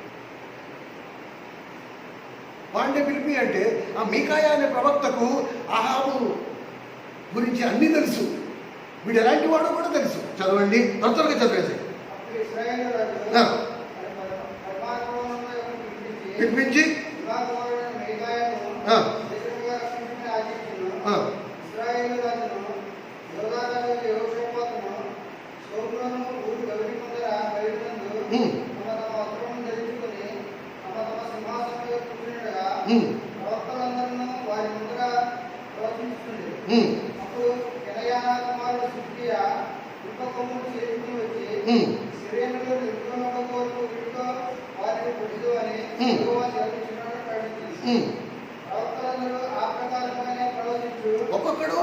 వాడినే పిలిపి అంటే ఆ మీకాయా అనే ప్రవక్తకు అహాబు గురించి అన్నీ తెలుసు, వీడు ఎలాంటి వాడో కూడా తెలుసు. చదవండి, త్వరగా చదివేసి. పిలిపించి ఒక్కొక్కడు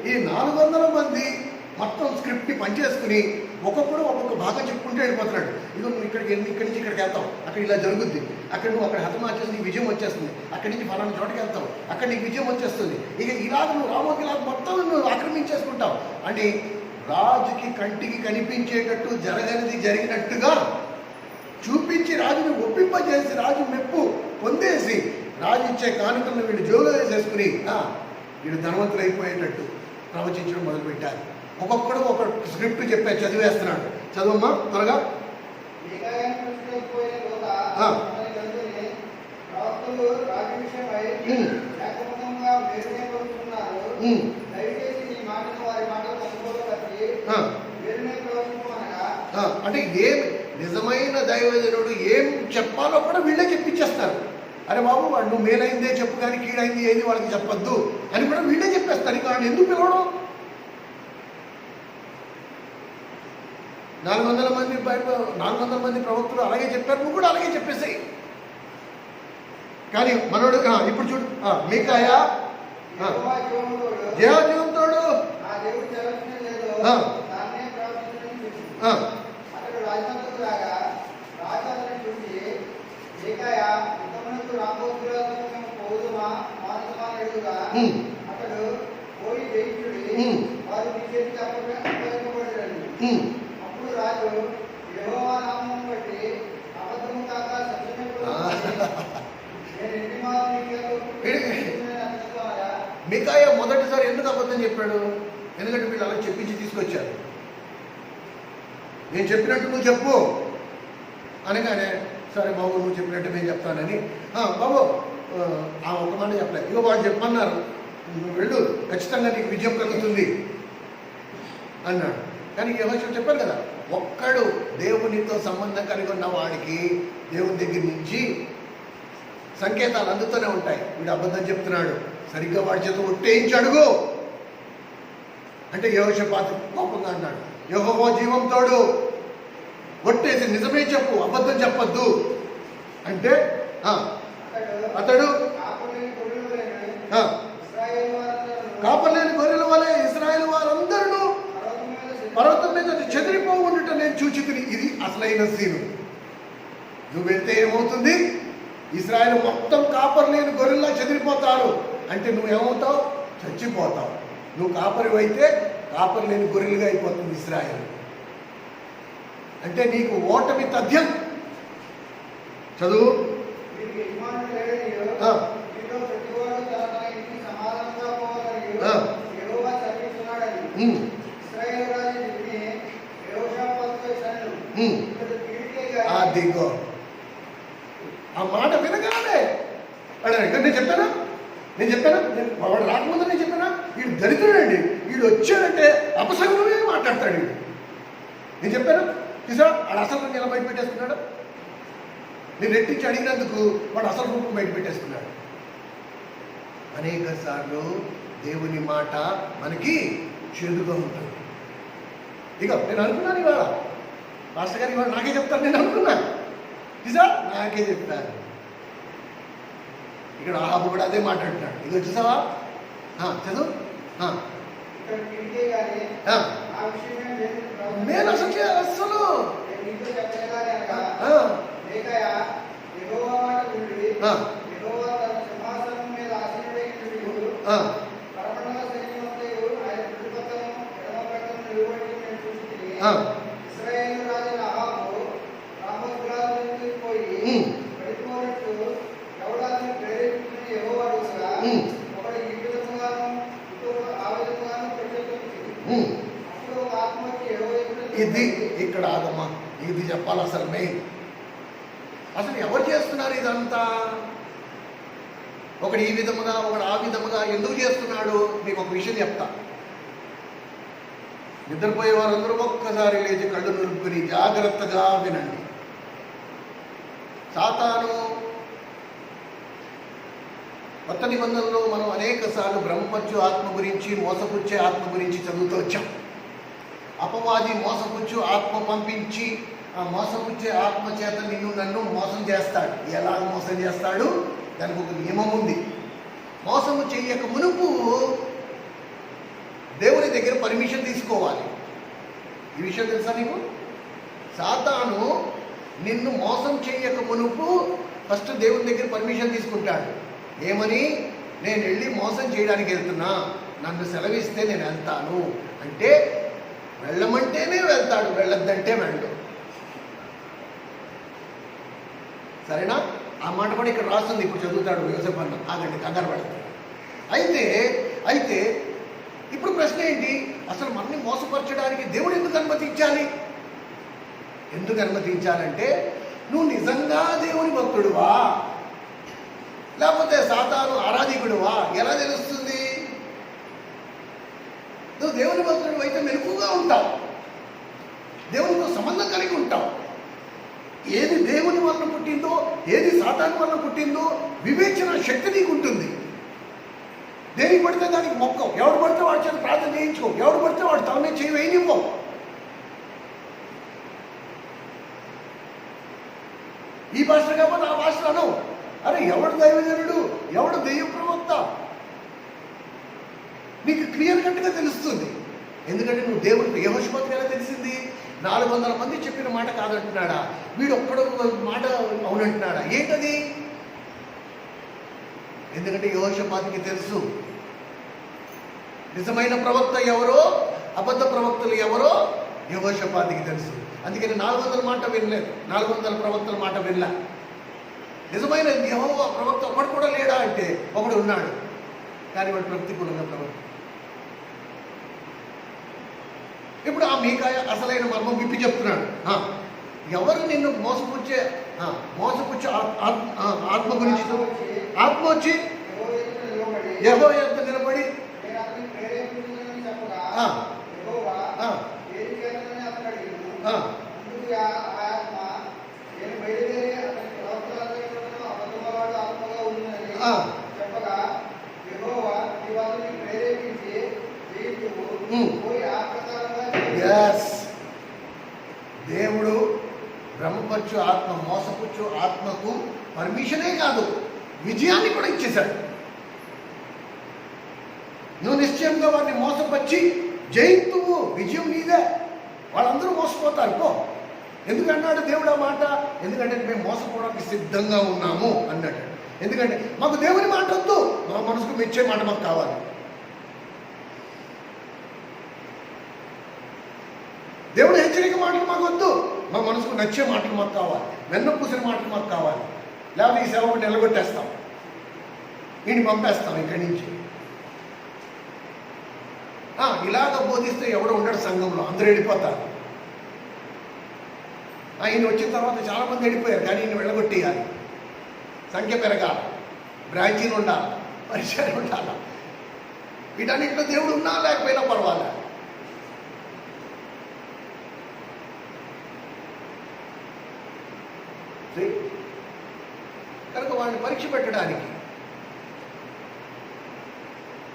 ఈ 400 మంది మొత్తం స్క్రిప్ట్ పనిచేసుకుని ఒక్కొక్కడు ఒక్కొక్క భాగం చెప్పుకుంటూ వెళ్ళిపోతున్నాడు. ఇదిగో నువ్వు ఇక్కడికి ఇక్కడి నుంచి ఇక్కడికి వెళ్తావు, అక్కడ ఇలా జరుగుద్ది, అక్కడ నువ్వు అక్కడ హతమార్చేసి నీకు విజయం వచ్చేస్తుంది, అక్కడి నుంచి ఫలానా చోటకి వెళ్తావు, అక్కడ నీకు విజయం వచ్చేస్తుంది, ఇక ఇలాగ నువ్వు రామోకి ఇలా మొత్తం నువ్వు ఆక్రమించేసుకుంటావు అని రాజుకి కంటికి కనిపించేటట్టు జరగనిది జరిగినట్టుగా చూపించి రాజుని ఒప్పింపజేసి రాజు మెప్పు పొందేసి రాజు ఇచ్చే కానుకలను వీళ్ళు జోలో వేసేసుకుని వీళ్ళు ధనవంతులు అయిపోయేటట్టు ప్రవచించడం మొదలుపెట్టారు. ఒక్కొక్కడు ఒక స్క్రిప్ట్ చెప్పే చదివేస్తున్నాడు. చదువమ్మా త్వరగా. అంటే ఏం నిజమైన దైవజనుడు ఏం చెప్పాలో కూడా వీళ్ళే చెప్పించేస్తారు. అరే బాబు, వాడు నువ్వు మేలైందే చెప్పు కానీ కీడైంది ఏది వాళ్ళకి చెప్పొద్దు అని కూడా వీళ్ళే చెప్పేస్తారు. ఇక వాడిని ఎందుకు పిలవడం? 400 మంది ప్రవక్తలు అలాగే చెప్పారు, నువ్వు కూడా అలాగే చెప్పేసాయి. కానీ మనోడు ఇప్పుడు చూడు, మీకాయా జీవంతోడు మీకాయా మొదటిసారి ఎందుకు అబద్ధం చెప్పాడు? ఎందుకంటే వీళ్ళు అలా చెప్పించి తీసుకొచ్చారు. నేను చెప్పినట్టు నువ్వు చెప్పు అనగానే, సరే బాబు నువ్వు చెప్పినట్టు నేను చెప్తానని, బాబు ఆ ఒక మాట చెప్పలేదు, ఇక వాళ్ళు చెప్పమన్నారు, నువ్వు వెళ్ళు, ఖచ్చితంగా నీకు విజయం కలుగుతుంది అన్నాడు. కానీ యెహోషువ చెప్పారు కదా, ఒక్కడు దేవునితో సంబంధం కలిగి ఉన్న వాడికి దేవుని దగ్గర నుంచి సంకేతాలు అందుతూనే ఉంటాయి. వీడు అబద్ధం చెప్తున్నాడు, సరిగ్గా వాడి చేత ఒట్టేయించి అడుగు అంటే యెహోషాపాతు కోపంగా అన్నాడు, యెహోవా జీవంతోడు, ఒట్టేసి నిజమే చెప్పు, అబద్ధం చెప్పొద్దు అంటే అతడు కాపలేని గొర్రెల వలె ఇశ్రాయేలు వారందరూ పర్వతం మీద చెదిరిపోవుండుట నేను చూచితిని. ఇది అసలైన సీను. నువ్వు వెళ్తే ఏమవుతుంది? ఇశ్రాయేలు మొత్తం కాపర్లేని గొర్రెల్లా చెదిరిపోతారు. అంటే నువ్వేమవుతావు? చచ్చిపోతావు. నువ్వు కాపరివైతే కాపర్లేని గొర్రెలుగా అయిపోతుంది ఇశ్రాయేలు. అంటే నీకు ఓటమి తథ్యం. చదువు. యజమానుడు లేడనియు, ఆ, మీలో ప్రతివాడు తన తన ఇంటికి సమాధానంగా పోవాలనియు ఆ. యెహోవా సెలవిస్తున్నాడని ఉమ్, ఇశ్రాయేలు రాజు విని యెహోషాపాతుతో ఇట్లనెను, ఉమ్. ఇతడు కీడుకే గాని అదిగో ఆ మాట వినగానే అడిగాడు. నేను చెప్పానా వాడు రాకముందు నేను చెప్పానా వీడు దరిద్రుడండి, వీడు వచ్చాడంటే అపసగుణమే మాట్లాడతాడు వీడు. నేను చెప్పాను చూసా వాడు అసలు రూపం ఎలా బయట పెట్టేస్తున్నాడు. నేను రెట్టించి అడిగినందుకు వాడు అసలు రూపం బయట పెట్టేస్తున్నాడు. అనేక సార్లు దేవుని మాట మనకి చేదుగా ఉంటుంది. ఇక నేను అనుకున్నాను ఇవాళ మాస్టర్ గారు ఇవాళ నాకే చెప్తాను నేను అనుకున్నాను. చూసా నాకే చెప్తాను. ఇక్కడ ఆహాబు కూడా అదే మాట్లాడుతున్నాడు. ఇది చూసావా చదువు. ఇతడు కీడుకే గాని ఆ, ఆ విషయమే నేను అసలు అసలు నేను నీతో చెప్పలేదని అనగా, ఆ, మీకాయా యెహోవా మాట వినుడి. ఆ, యెహోవా తన సింహాసనం మీద ఆసీనుడైనప్పుడు ఆ, పరమండల సైన్యమంతయు ఆయన కుడిపక్కను ఎడమ పక్కను నిలబడి నేను చూసితిని. ఆ. ఇశ్రాయేలు రాజైన అహాబు రామోత్ గిలాదులోకి పోయి ఉమ్, పడిపోనట్టు ఎవడాన్ని ప్రేరేపించిన యెహోవా అడుగగా, ఉమ్, ఒకడు ఈ విధముగాను ఇంకొకడు ఆ విధముగాను ప్రత్యుత్తరించింది. ఉమ్. అప్పుడు ఒక ఆత్మ వచ్చి యెహోవా ఎదుట ఇది నిలబడి, ఇక్కడ ఆగమ్మా, ఇది చెప్పాలి అసలు మెయిన్. అసలు ఎవరు చేస్తున్నారు ఇదంతా? ఒకడు ఈ విధముగా ఒకడు ఆ విధముగా ఎందుకు చేస్తున్నాడు? మీకు ఒక విషయం చెప్తా. నిద్రపోయే వారందరూ ఒక్కసారి లేచి కళ్ళు నులుపుకుని జాగ్రత్తగా వినండి. సాతాను కొత్త నిబంధనలో మనం అనేక సార్లు బ్రహ్మపచ్చు ఆత్మ గురించి, మోసపుచ్చే ఆత్మ గురించి చదువుతూ వచ్చాం. అపవాది మోసపుచ్చు ఆత్మ పంపించి ఆ మోసపుచ్చే ఆత్మ చేత నిన్ను నన్ను మోసం చేస్తాడు. ఎలా మోసం చేస్తాడు? దానికి ఒక నియమం ఉంది. మోసము చెయ్యక మునుపు దేవుని దగ్గర పర్మిషన్ తీసుకోవాలి. ఈ విషయం తెలుసా నీకు? సాతాను నిన్ను మోసం చెయ్యక మునుపు ఫస్ట్ దేవుని దగ్గర పర్మిషన్ తీసుకుంటాడు. ఏమని? నేను వెళ్ళి మోసం చేయడానికి వెళ్తున్నా, నన్ను సెలవిస్తే నేను వెళ్తాను అంటే వెళ్ళమంటేనే వెళ్తాడు, వెళ్ళొద్దంటే వెళ్ళడు. సరేనా? ఆ మాట కూడా ఇక్కడ రాస్తుంది. ఇప్పుడు చదువుతాడు యోసేపు అన్న. ఆగండి, కంగారు పడతాడు. అయితే ఇప్పుడు ప్రశ్న ఏంటి? అసలు మనల్ని మోసపరచడానికి దేవుడు ఎందుకు అనుమతించాలి? ఎందుకు అనుమతించాలంటే నువ్వు నిజంగా దేవుని భక్తుడువా లేకపోతే సాతాను ఆరాధికుడువా ఎలా తెలుస్తుంది? నువ్వు దేవుని భక్తుడు అయితే మెలకుగా ఉంటావు, దేవునితో సంబంధం కలిగి ఉంటావు. ఏది దేవుని వలన పుట్టిందో, ఏది సాతాను వలన పుట్టిందో వివేచన శక్తి నీకు ఉంటుంది. దేనికి పడితే దానికి మొక్కవు. ఎవడు పడితే వాడి చేత ప్రార్థన చేయించుకో. ఎవడు పడితే వాడు తల మీద చేయి వేయనివ్వవు. ఈ భాష కాకపోతే ఆ భాషలో అనవు. అరే ఎవడు దైవజనుడు, ఎవడు దెయ్యం ప్రవక్త నీకు క్లియర్ కట్గా తెలుస్తుంది. ఎందుకంటే నువ్వు దేవుడికి యెహోషాపాతుకు ఎలా తెలిసింది? 400 మంది చెప్పిన మాట కాదంటున్నాడా? వీడు ఒక్కడు మాట అవునంటున్నాడా? ఏంటది? ఎందుకంటే యెహోషాపాతుకి తెలుసు నిజమైన ప్రవక్త ఎవరో, అబద్ధ ప్రవక్తలు ఎవరో యెహోషాపాతుకి తెలుసు. అందుకని 400 మాట వినలేదు, 400 ప్రవక్తల మాట వినలే. నిజమైన యెహోవా ప్రవక్త ఒకడు కూడా లేడా అంటే ఒకడు ఉన్నాడు, కానీ వాడు ప్రతికూలంగా ప్రవక్త. ఇప్పుడు ఆ మీకాయ అసలైన మర్మం విప్పి చెప్తున్నాడు. ఎవరు నిన్ను మోసపుచ్చే ఆత్మ గురించి? ఆత్మ వచ్చి యెహోవా యొద్ద నిలబడి దేవుడు బ్రహ్మపచ్చు ఆత్మ, మోసపుచ్చు ఆత్మకు పర్మిషనే కాదు, విజయాన్ని కూడా ఇచ్చేశాడు. నువ్వు నిశ్చయంగా వాడిని మోసపరిచి జయింతువు, విజయం నీదే. వాళ్ళందరూ మోసపోతారు పో. ఎందుకన్నాడు దేవుడు ఆ మాట? ఎందుకంటే మేము మోసపోవడానికి సిద్ధంగా ఉన్నాము అన్నాడు. ఎందుకంటే మాకు దేవుని మాట వద్దు, మా మనసుకు మెచ్చే మాట మాకు కావాలి. దేవుడు హెచ్చరిక మాటలు మాకు వద్దు, మా మనసుకు నచ్చే మాటలు మాకు కావాలి, వెన్న పూసిన మాటలు మాకు కావాలి. లేకపోతే ఈ సేవకుని నిలగొట్టేస్తాం, వీడిని పంపేస్తాం ఇక్కడి నుంచి. ఇలాగ బోధిస్తే ఎవడు ఉండడు సంఘంలో, అందరూ వెళ్ళిపోతారు. ఈయన వచ్చిన తర్వాత చాలామంది వెళ్ళిపోయారు, కానీ ఈయన వెళ్ళగొట్టేయాలి. సంఖ్య పెరగాలి, బ్రాంచీలు ఉండాలి, పరిచయం ఉండాలి. వీటన్నింటిలో దేవుడు ఉన్నా లేకపోయినా పర్వాలే. కనుక వాడిని పరీక్ష పెట్టడానికి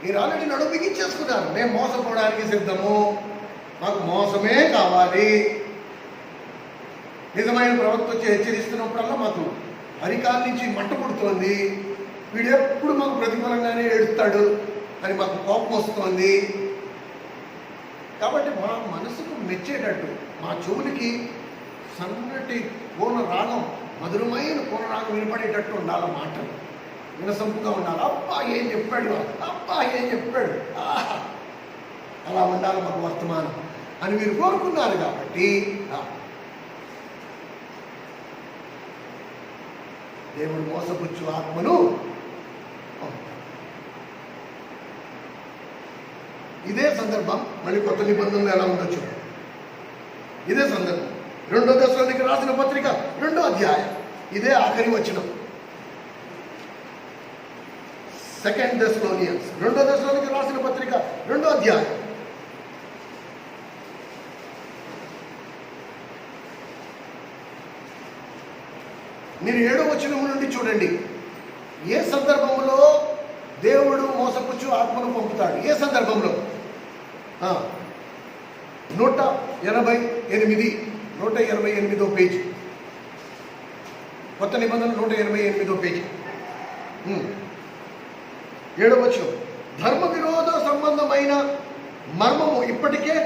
మీరు ఆల్రెడీ నడుము బిగించేసుకున్నారు. మేము మోసపోవడానికి సిద్ధము, మాకు మోసమే కావాలి. నిజమైన ప్రవక్త వచ్చి హెచ్చరిస్తున్నప్పుడల్లా మాకు అరికాల నుంచి మంట పుడుతోంది, వీడెప్పుడు మాకు ప్రతిఫలంగానే ఏడుస్తాడు అని మాకు కోపం వస్తుంది. కాబట్టి మా మనసుకు మెచ్చేటట్టు, మా చెవులకి సన్నటి పూర్ణ రాగం, మధురమైన పూర్ణ రాగం వినపడేటట్టు ఉండాలి. మాటలు వినసంపుగా ఉండాలి. అబ్బా ఏం చెప్పాడు, అబ్బా ఏం చెప్పాడు, అలా ఉండాలి మాకు వర్తమానం అని మీరు కోరుకున్నారు. కాబట్టి దేవుడు మోసపుచ్చు ఆత్మను ఇదే సందర్భం. మళ్ళీ కొత్త నిబంధనలు ఎలా ఉండొచ్చు, ఇదే సందర్భం. 2వ దశలోనికి రాసిన పత్రిక 2వ అధ్యాయం, ఇదే ఆఖరి వచనం. 2 Thessalonians 2వ దశలోనికి రాసిన పత్రిక 2వ అధ్యాయం. మీరు 7వ వచనం నుండి చూడండి. ఏ సందర్భంలో దేవుడు మోసపుచ్చు ఆత్మను పంపుతాడు? ఏ సందర్భంలో? 188వ పేజీ, కొత్త నిబంధన 188వ పేజీ, 7వ వచనం. ధర్మ విరోధ సంబంధమైన మర్మము ఇప్పటికే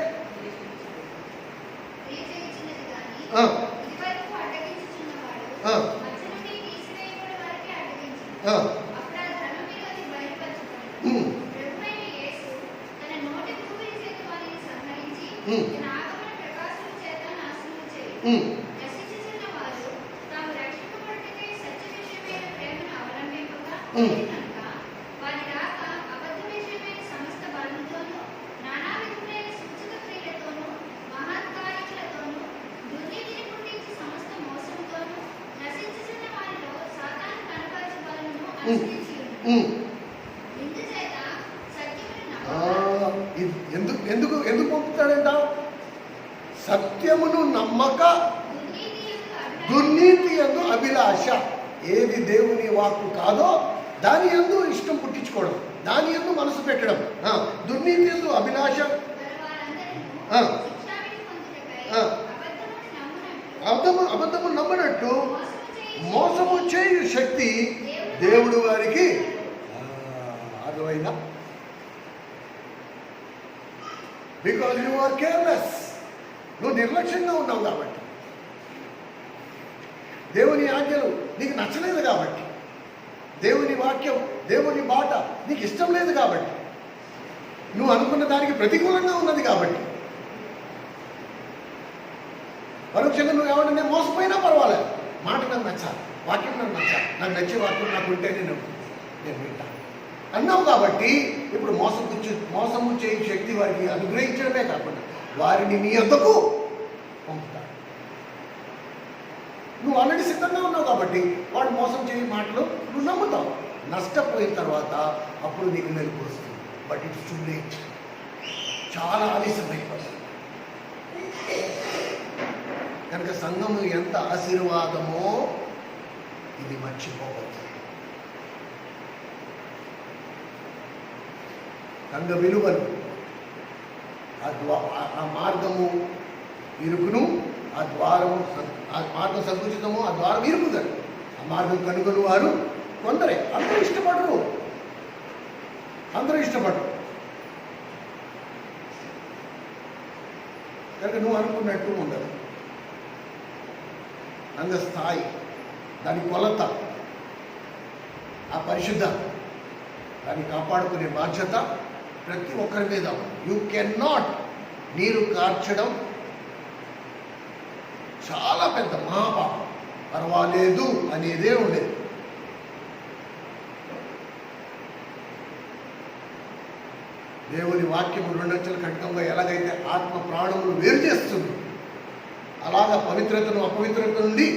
ఎందుకు పంపుతాడంట? సత్యమును నమ్మక దుర్నీతి యందు అభిలాష. ఏది దేవుని వాక్కు కాదో దాని యందు ఇష్టం పుట్టించుకోవడం, దాని యందు మనసు పెట్టడం. దుర్నీతి యందు అభిలాష, అబద్ధము నమ్మనట్టు మోసము చేయు శక్తి దేవుడు వారికి అర్థమైందా? Because you are careless. నువ్వు నిర్లక్ష్యంగా ఉన్నావు కాబట్టి, దేవుని ఆజ్ఞలు నీకు నచ్చలేదు కాబట్టి, దేవుని వాక్యం, దేవుని బాట నీకు ఇష్టం లేదు కాబట్టి, నువ్వు అనుకున్న దానికి ప్రతికూలంగా ఉన్నది కాబట్టి, పరోక్షంగా నువ్వు ఎవరైనా మోసపోయినా పర్వాలేదు, మాట నాకు నచ్చాలి, వాక్యం నాకు నచ్చాలి, నాకు నచ్చే వాక్యం నాకు ఉంటే నేను వింటాను అన్నావు. కాబట్టి ఇప్పుడు మోసము చేయి శక్తి వారికి అనుగ్రహించడమే కాకుండా వారిని నీ యొద్దకు పంపుతాడు. నువ్వు ఆల్రెడీ సిద్ధంగా ఉన్నావు కాబట్టి వాడు మోసం చేయి మాటలు నువ్వు నమ్ముతావు. నష్టపోయిన తర్వాత అప్పుడు నీకు మెలుపు వస్తుంది. బట్ ఇట్స్ టూ లేట్, చాలా ఆలస్యమైపోతుంది. కనుక సంఘము ఎంత ఆశీర్వాదమో ఇది మర్చిపోవద్దు. సంఘ విలువలు, ఆ మార్గము ఇరుకును, ఆ ద్వారము, ఆ మార్గం సంకుచితము, ఆ ద్వారం ఇరుకుదని, ఆ మార్గం కనుగొని వారు కొందరే. అందరూ ఇష్టపడరు. కనుక నువ్వు అనుకున్నట్టు ఉండదు. అంద స్థాయి, దాని కొలత, ఆ పరిశుద్ధ, దాన్ని కాపాడుకునే బాధ్యత ప్రతి ఒక్కరి మీద. You can not. నీరు కార్చడం చాలా పెద్ద మహాపాపం. పర్వాలేదు అనేదే ఉండేది. దేవుని వాక్యము రెండంచెల ఖడ్గంగా ఎలాగైతే ఆత్మ ప్రాణములు వేరు చేస్తుంది, అలాగా పవిత్రతను అపవిత్రత నుండి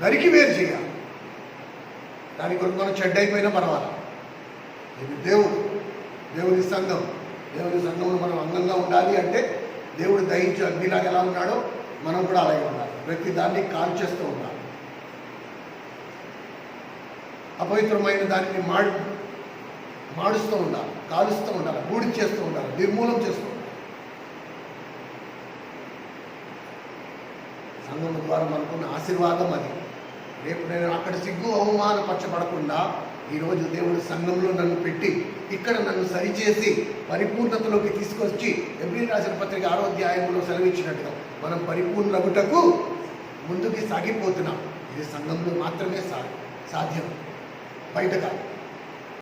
నరికి వేరు చేయాలి. దాని కొరకు మనం చెడ్డైపోయినా పర్వాలి. ఇది దేవుని సంఘం. దేవుని సంఘంలో మనం అంగంగా ఉండాలి అంటే దేవుడు దయించు అగ్నిలాగా ఎలా ఉన్నాడో మనం కూడా అలాగే ఉండాలి. ప్రతి దాన్ని కాల్చేస్తూ ఉండాలి. అపవిత్రమైన దానిని మాడుస్తూ ఉండాలి, కాలుస్తూ ఉండాలి, బూడి చేస్తూ ఉండాలి, నిర్మూలం చేస్తూ ఉండాలి. సంఘం ద్వారా మనకున్న ఆశీర్వాదం అది. రేపు నేను అక్కడ సిగ్గు అవమానపరచబడకుండా ఈరోజు దేవుడు సంఘంలో నన్ను పెట్టి ఇక్కడ నన్ను సరిచేసి పరిపూర్ణతలోకి తీసుకొచ్చి ఎబ్రీ రాసిన పత్రిక 6వ అధ్యాయంలో సెలవిచ్చినట్టుగా మనం పరిపూర్ణగుటకు ముందుకి సాగిపోతున్నాం. ఇది సంఘంలో మాత్రమే సాధ్యం, బయట కాదు.